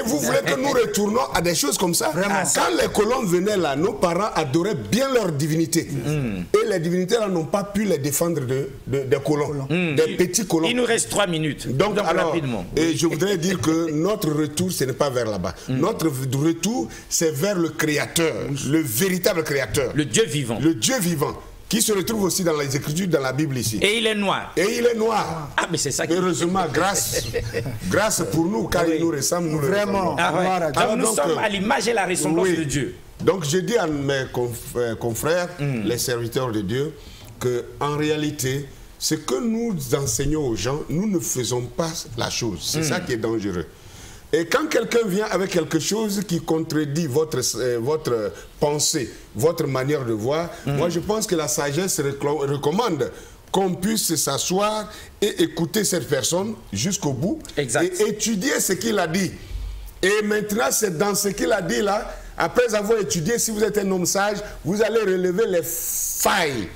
vous voulez que nous retournons à des choses comme ça? Vraiment. Quand les colons venaient là, nos parents adoraient bien leur divinité. Et les divinités là n'ont pas pu les défendre des colons. Des petits colons. Il nous reste 3 minutes. Donc alors, rapidement. Et je voudrais dire que notre retour, ce n'est pas vers là-bas. Notre retour, c'est vers le Créateur. Le véritable Créateur. Le Dieu vivant. Le Dieu vivant, qui se retrouve aussi dans les Écritures, dans la Bible ici. Et il est noir. Et il est noir. Ah, mais c'est ça qui... Heureusement, grâce pour nous, car il nous ressemble, nous vraiment. Alors, nous sommes à l'image et la ressemblance de Dieu. Donc, je dis à mes confrères, les serviteurs de Dieu, qu'en réalité, ce que nous enseignons aux gens, nous ne faisons pas la chose. C'est ça qui est dangereux. Et quand quelqu'un vient avec quelque chose qui contredit votre pensée, votre manière de voir, moi je pense que la sagesse recommande qu'on puisse s'asseoir et écouter cette personne jusqu'au bout et étudier ce qu'il a dit. Et maintenant, c'est dans ce qu'il a dit là, après avoir étudié, si vous êtes un homme sage, vous allez relever les failles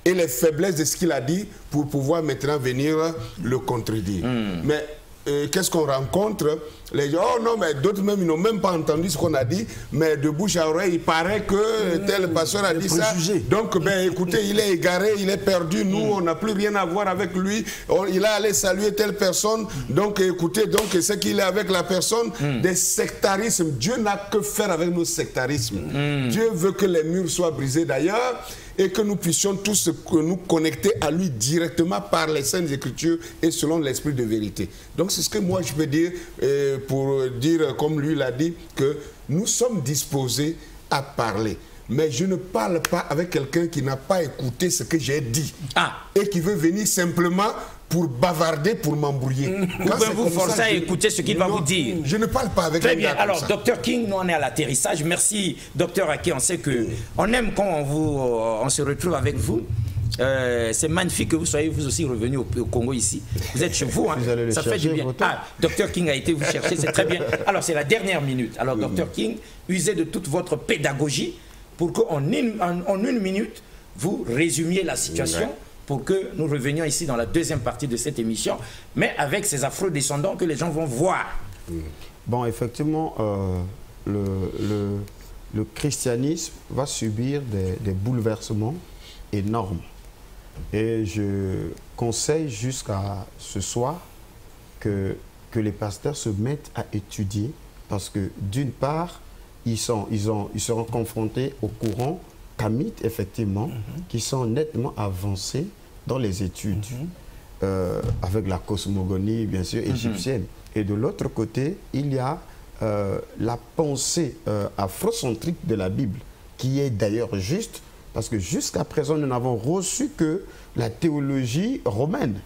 et les faiblesses de ce qu'il a dit pour pouvoir maintenant venir le contredire. Mais qu'est-ce qu'on rencontre? Les gens, oh non, mais d'autres même, ils n'ont même pas entendu ce qu'on a dit, mais de bouche à oreille, il paraît que tel pasteur a dit ça. Donc, ben, écoutez, il est égaré, il est perdu, nous, on n'a plus rien à voir avec lui, il a allé saluer telle personne, donc écoutez, donc c'est qu'il est avec la personne, des sectarismes. Dieu n'a que faire avec nos sectarismes. Dieu veut que les murs soient brisés d'ailleurs, et que nous puissions tous nous connecter à lui directement par les Saintes Écritures et selon l'esprit de vérité. Donc c'est ce que moi je peux dire, pour dire comme lui l'a dit, que nous sommes disposés à parler. Mais je ne parle pas avec quelqu'un qui n'a pas écouté ce que j'ai dit et qui veut venir simplement pour bavarder, pour m'embrouiller. Vous forcer à écouter ce qu'il va vous dire. Je ne parle pas avec Très bien. Alors, Dr King, nous on est à l'atterrissage. Merci, Dr Aki. On sait que on aime quand on se retrouve avec vous. C'est magnifique que vous soyez vous aussi revenu au Congo ici. Vous êtes chez vous, hein. Ça fait du bien. Dr King a été vous chercher, c'est très bien. Alors, c'est la dernière minute. Alors, Dr King, usez de toute votre pédagogie pour qu'en une minute, vous résumiez la situation. Pour que nous revenions ici dans la deuxième partie de cette émission, mais avec ces afro-descendants que les gens vont voir. Bon, effectivement, le christianisme va subir des bouleversements énormes. Et je conseille jusqu'à ce soir que les pasteurs se mettent à étudier, parce que d'une part, ils seront confrontés au courant kamites, effectivement, qui sont nettement avancés dans les études. avec la cosmogonie, bien sûr, égyptienne. Et de l'autre côté, il y a la pensée afrocentrique de la Bible, qui est d'ailleurs juste, parce que jusqu'à présent, nous n'avons reçu que la théologie romaine,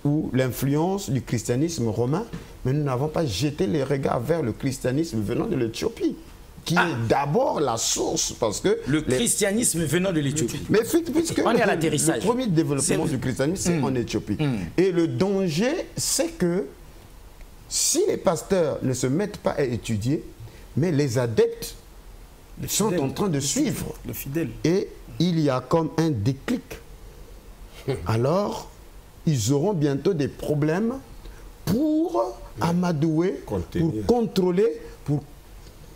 ou l'influence du christianisme romain, mais nous n'avons pas jeté les regards vers le christianisme venant de l'Éthiopie, qui est d'abord la source, parce que... Le christianisme venant de l'Éthiopie. Mais puisque on est à l'atterrissage. Le premier développement du christianisme, c'est en Éthiopie. Et le danger, c'est que si les pasteurs ne se mettent pas à étudier, mais les adeptes sont en train de suivre. Le fidèle. Et il y a comme un déclic. Alors, ils auront bientôt des problèmes pour amadouer, pour contrôler, pour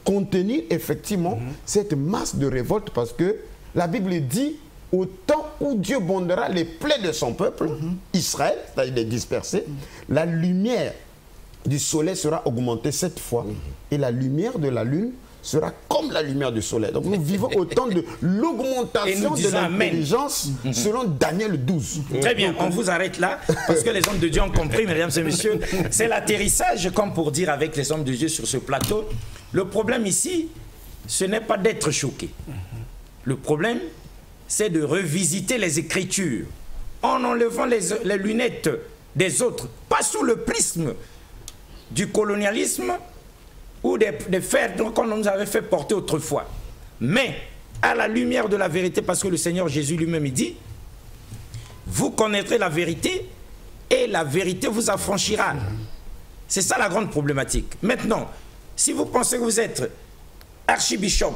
contenir effectivement cette masse de révolte, parce que la Bible dit au temps où Dieu bondera les plaies de son peuple, Israël, c'est-à-dire les dispersés, la lumière du soleil sera augmentée 7 fois et la lumière de la lune sera comme la lumière du soleil. Donc nous vivons au temps de l'augmentation de l'intelligence selon Daniel 12. Très bien, on vous arrête là, parce que les hommes de Dieu ont compris, mesdames et messieurs. C'est l'atterrissage, comme pour dire avec les hommes de Dieu sur ce plateau. Le problème ici, ce n'est pas d'être choqué. Le problème, c'est de revisiter les Écritures en enlevant les lunettes des autres, pas sous le prisme du colonialisme ou des faits qu'on nous avait fait porter autrefois, mais à la lumière de la vérité, parce que le Seigneur Jésus lui-même dit, vous connaîtrez la vérité et la vérité vous affranchira. C'est ça la grande problématique. Maintenant, si vous pensez que vous êtes archibishop,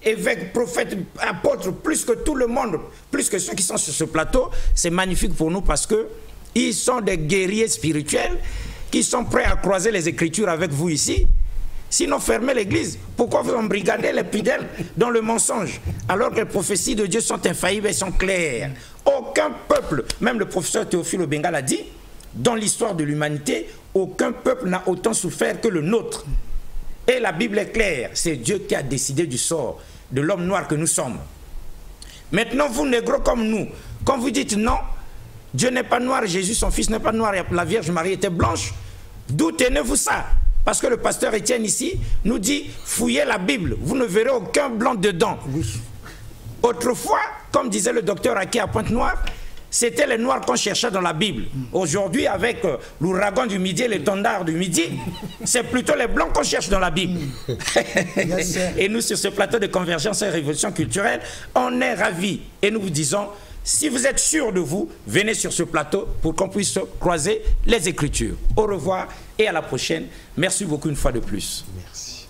évêque, prophète, apôtre, plus que tout le monde, plus que ceux qui sont sur ce plateau, c'est magnifique pour nous parce que ils sont des guerriers spirituels qui sont prêts à croiser les Écritures avec vous ici. Sinon, fermez l'Église. Pourquoi vous embrigadez les fidèles dans le mensonge, alors que les prophéties de Dieu sont infaillibles et sont claires? Aucun peuple, même le professeur Théophile Obenga l'a dit, dans l'histoire de l'humanité, aucun peuple n'a autant souffert que le nôtre. Et la Bible est claire, c'est Dieu qui a décidé du sort de l'homme noir que nous sommes. Maintenant, vous négros comme nous, quand vous dites non, Dieu n'est pas noir, Jésus, son fils, n'est pas noir, et la Vierge Marie était blanche, d'où tenez-vous ça? Parce que le pasteur Étienne ici nous dit, fouillez la Bible, vous ne verrez aucun blanc dedans. Oui. Autrefois, comme disait le docteur Aki à Pointe-Noire, c'était les noirs qu'on cherchait dans la Bible. Aujourd'hui, avec l'ouragan du midi et l'étendard du midi, c'est plutôt les blancs qu'on cherche dans la Bible. Et nous, sur ce plateau de Convergence et Révolution culturelle, on est ravis. Et nous vous disons, si vous êtes sûr de vous, venez sur ce plateau pour qu'on puisse croiser les Écritures. Au revoir et à la prochaine. Merci beaucoup une fois de plus. Merci.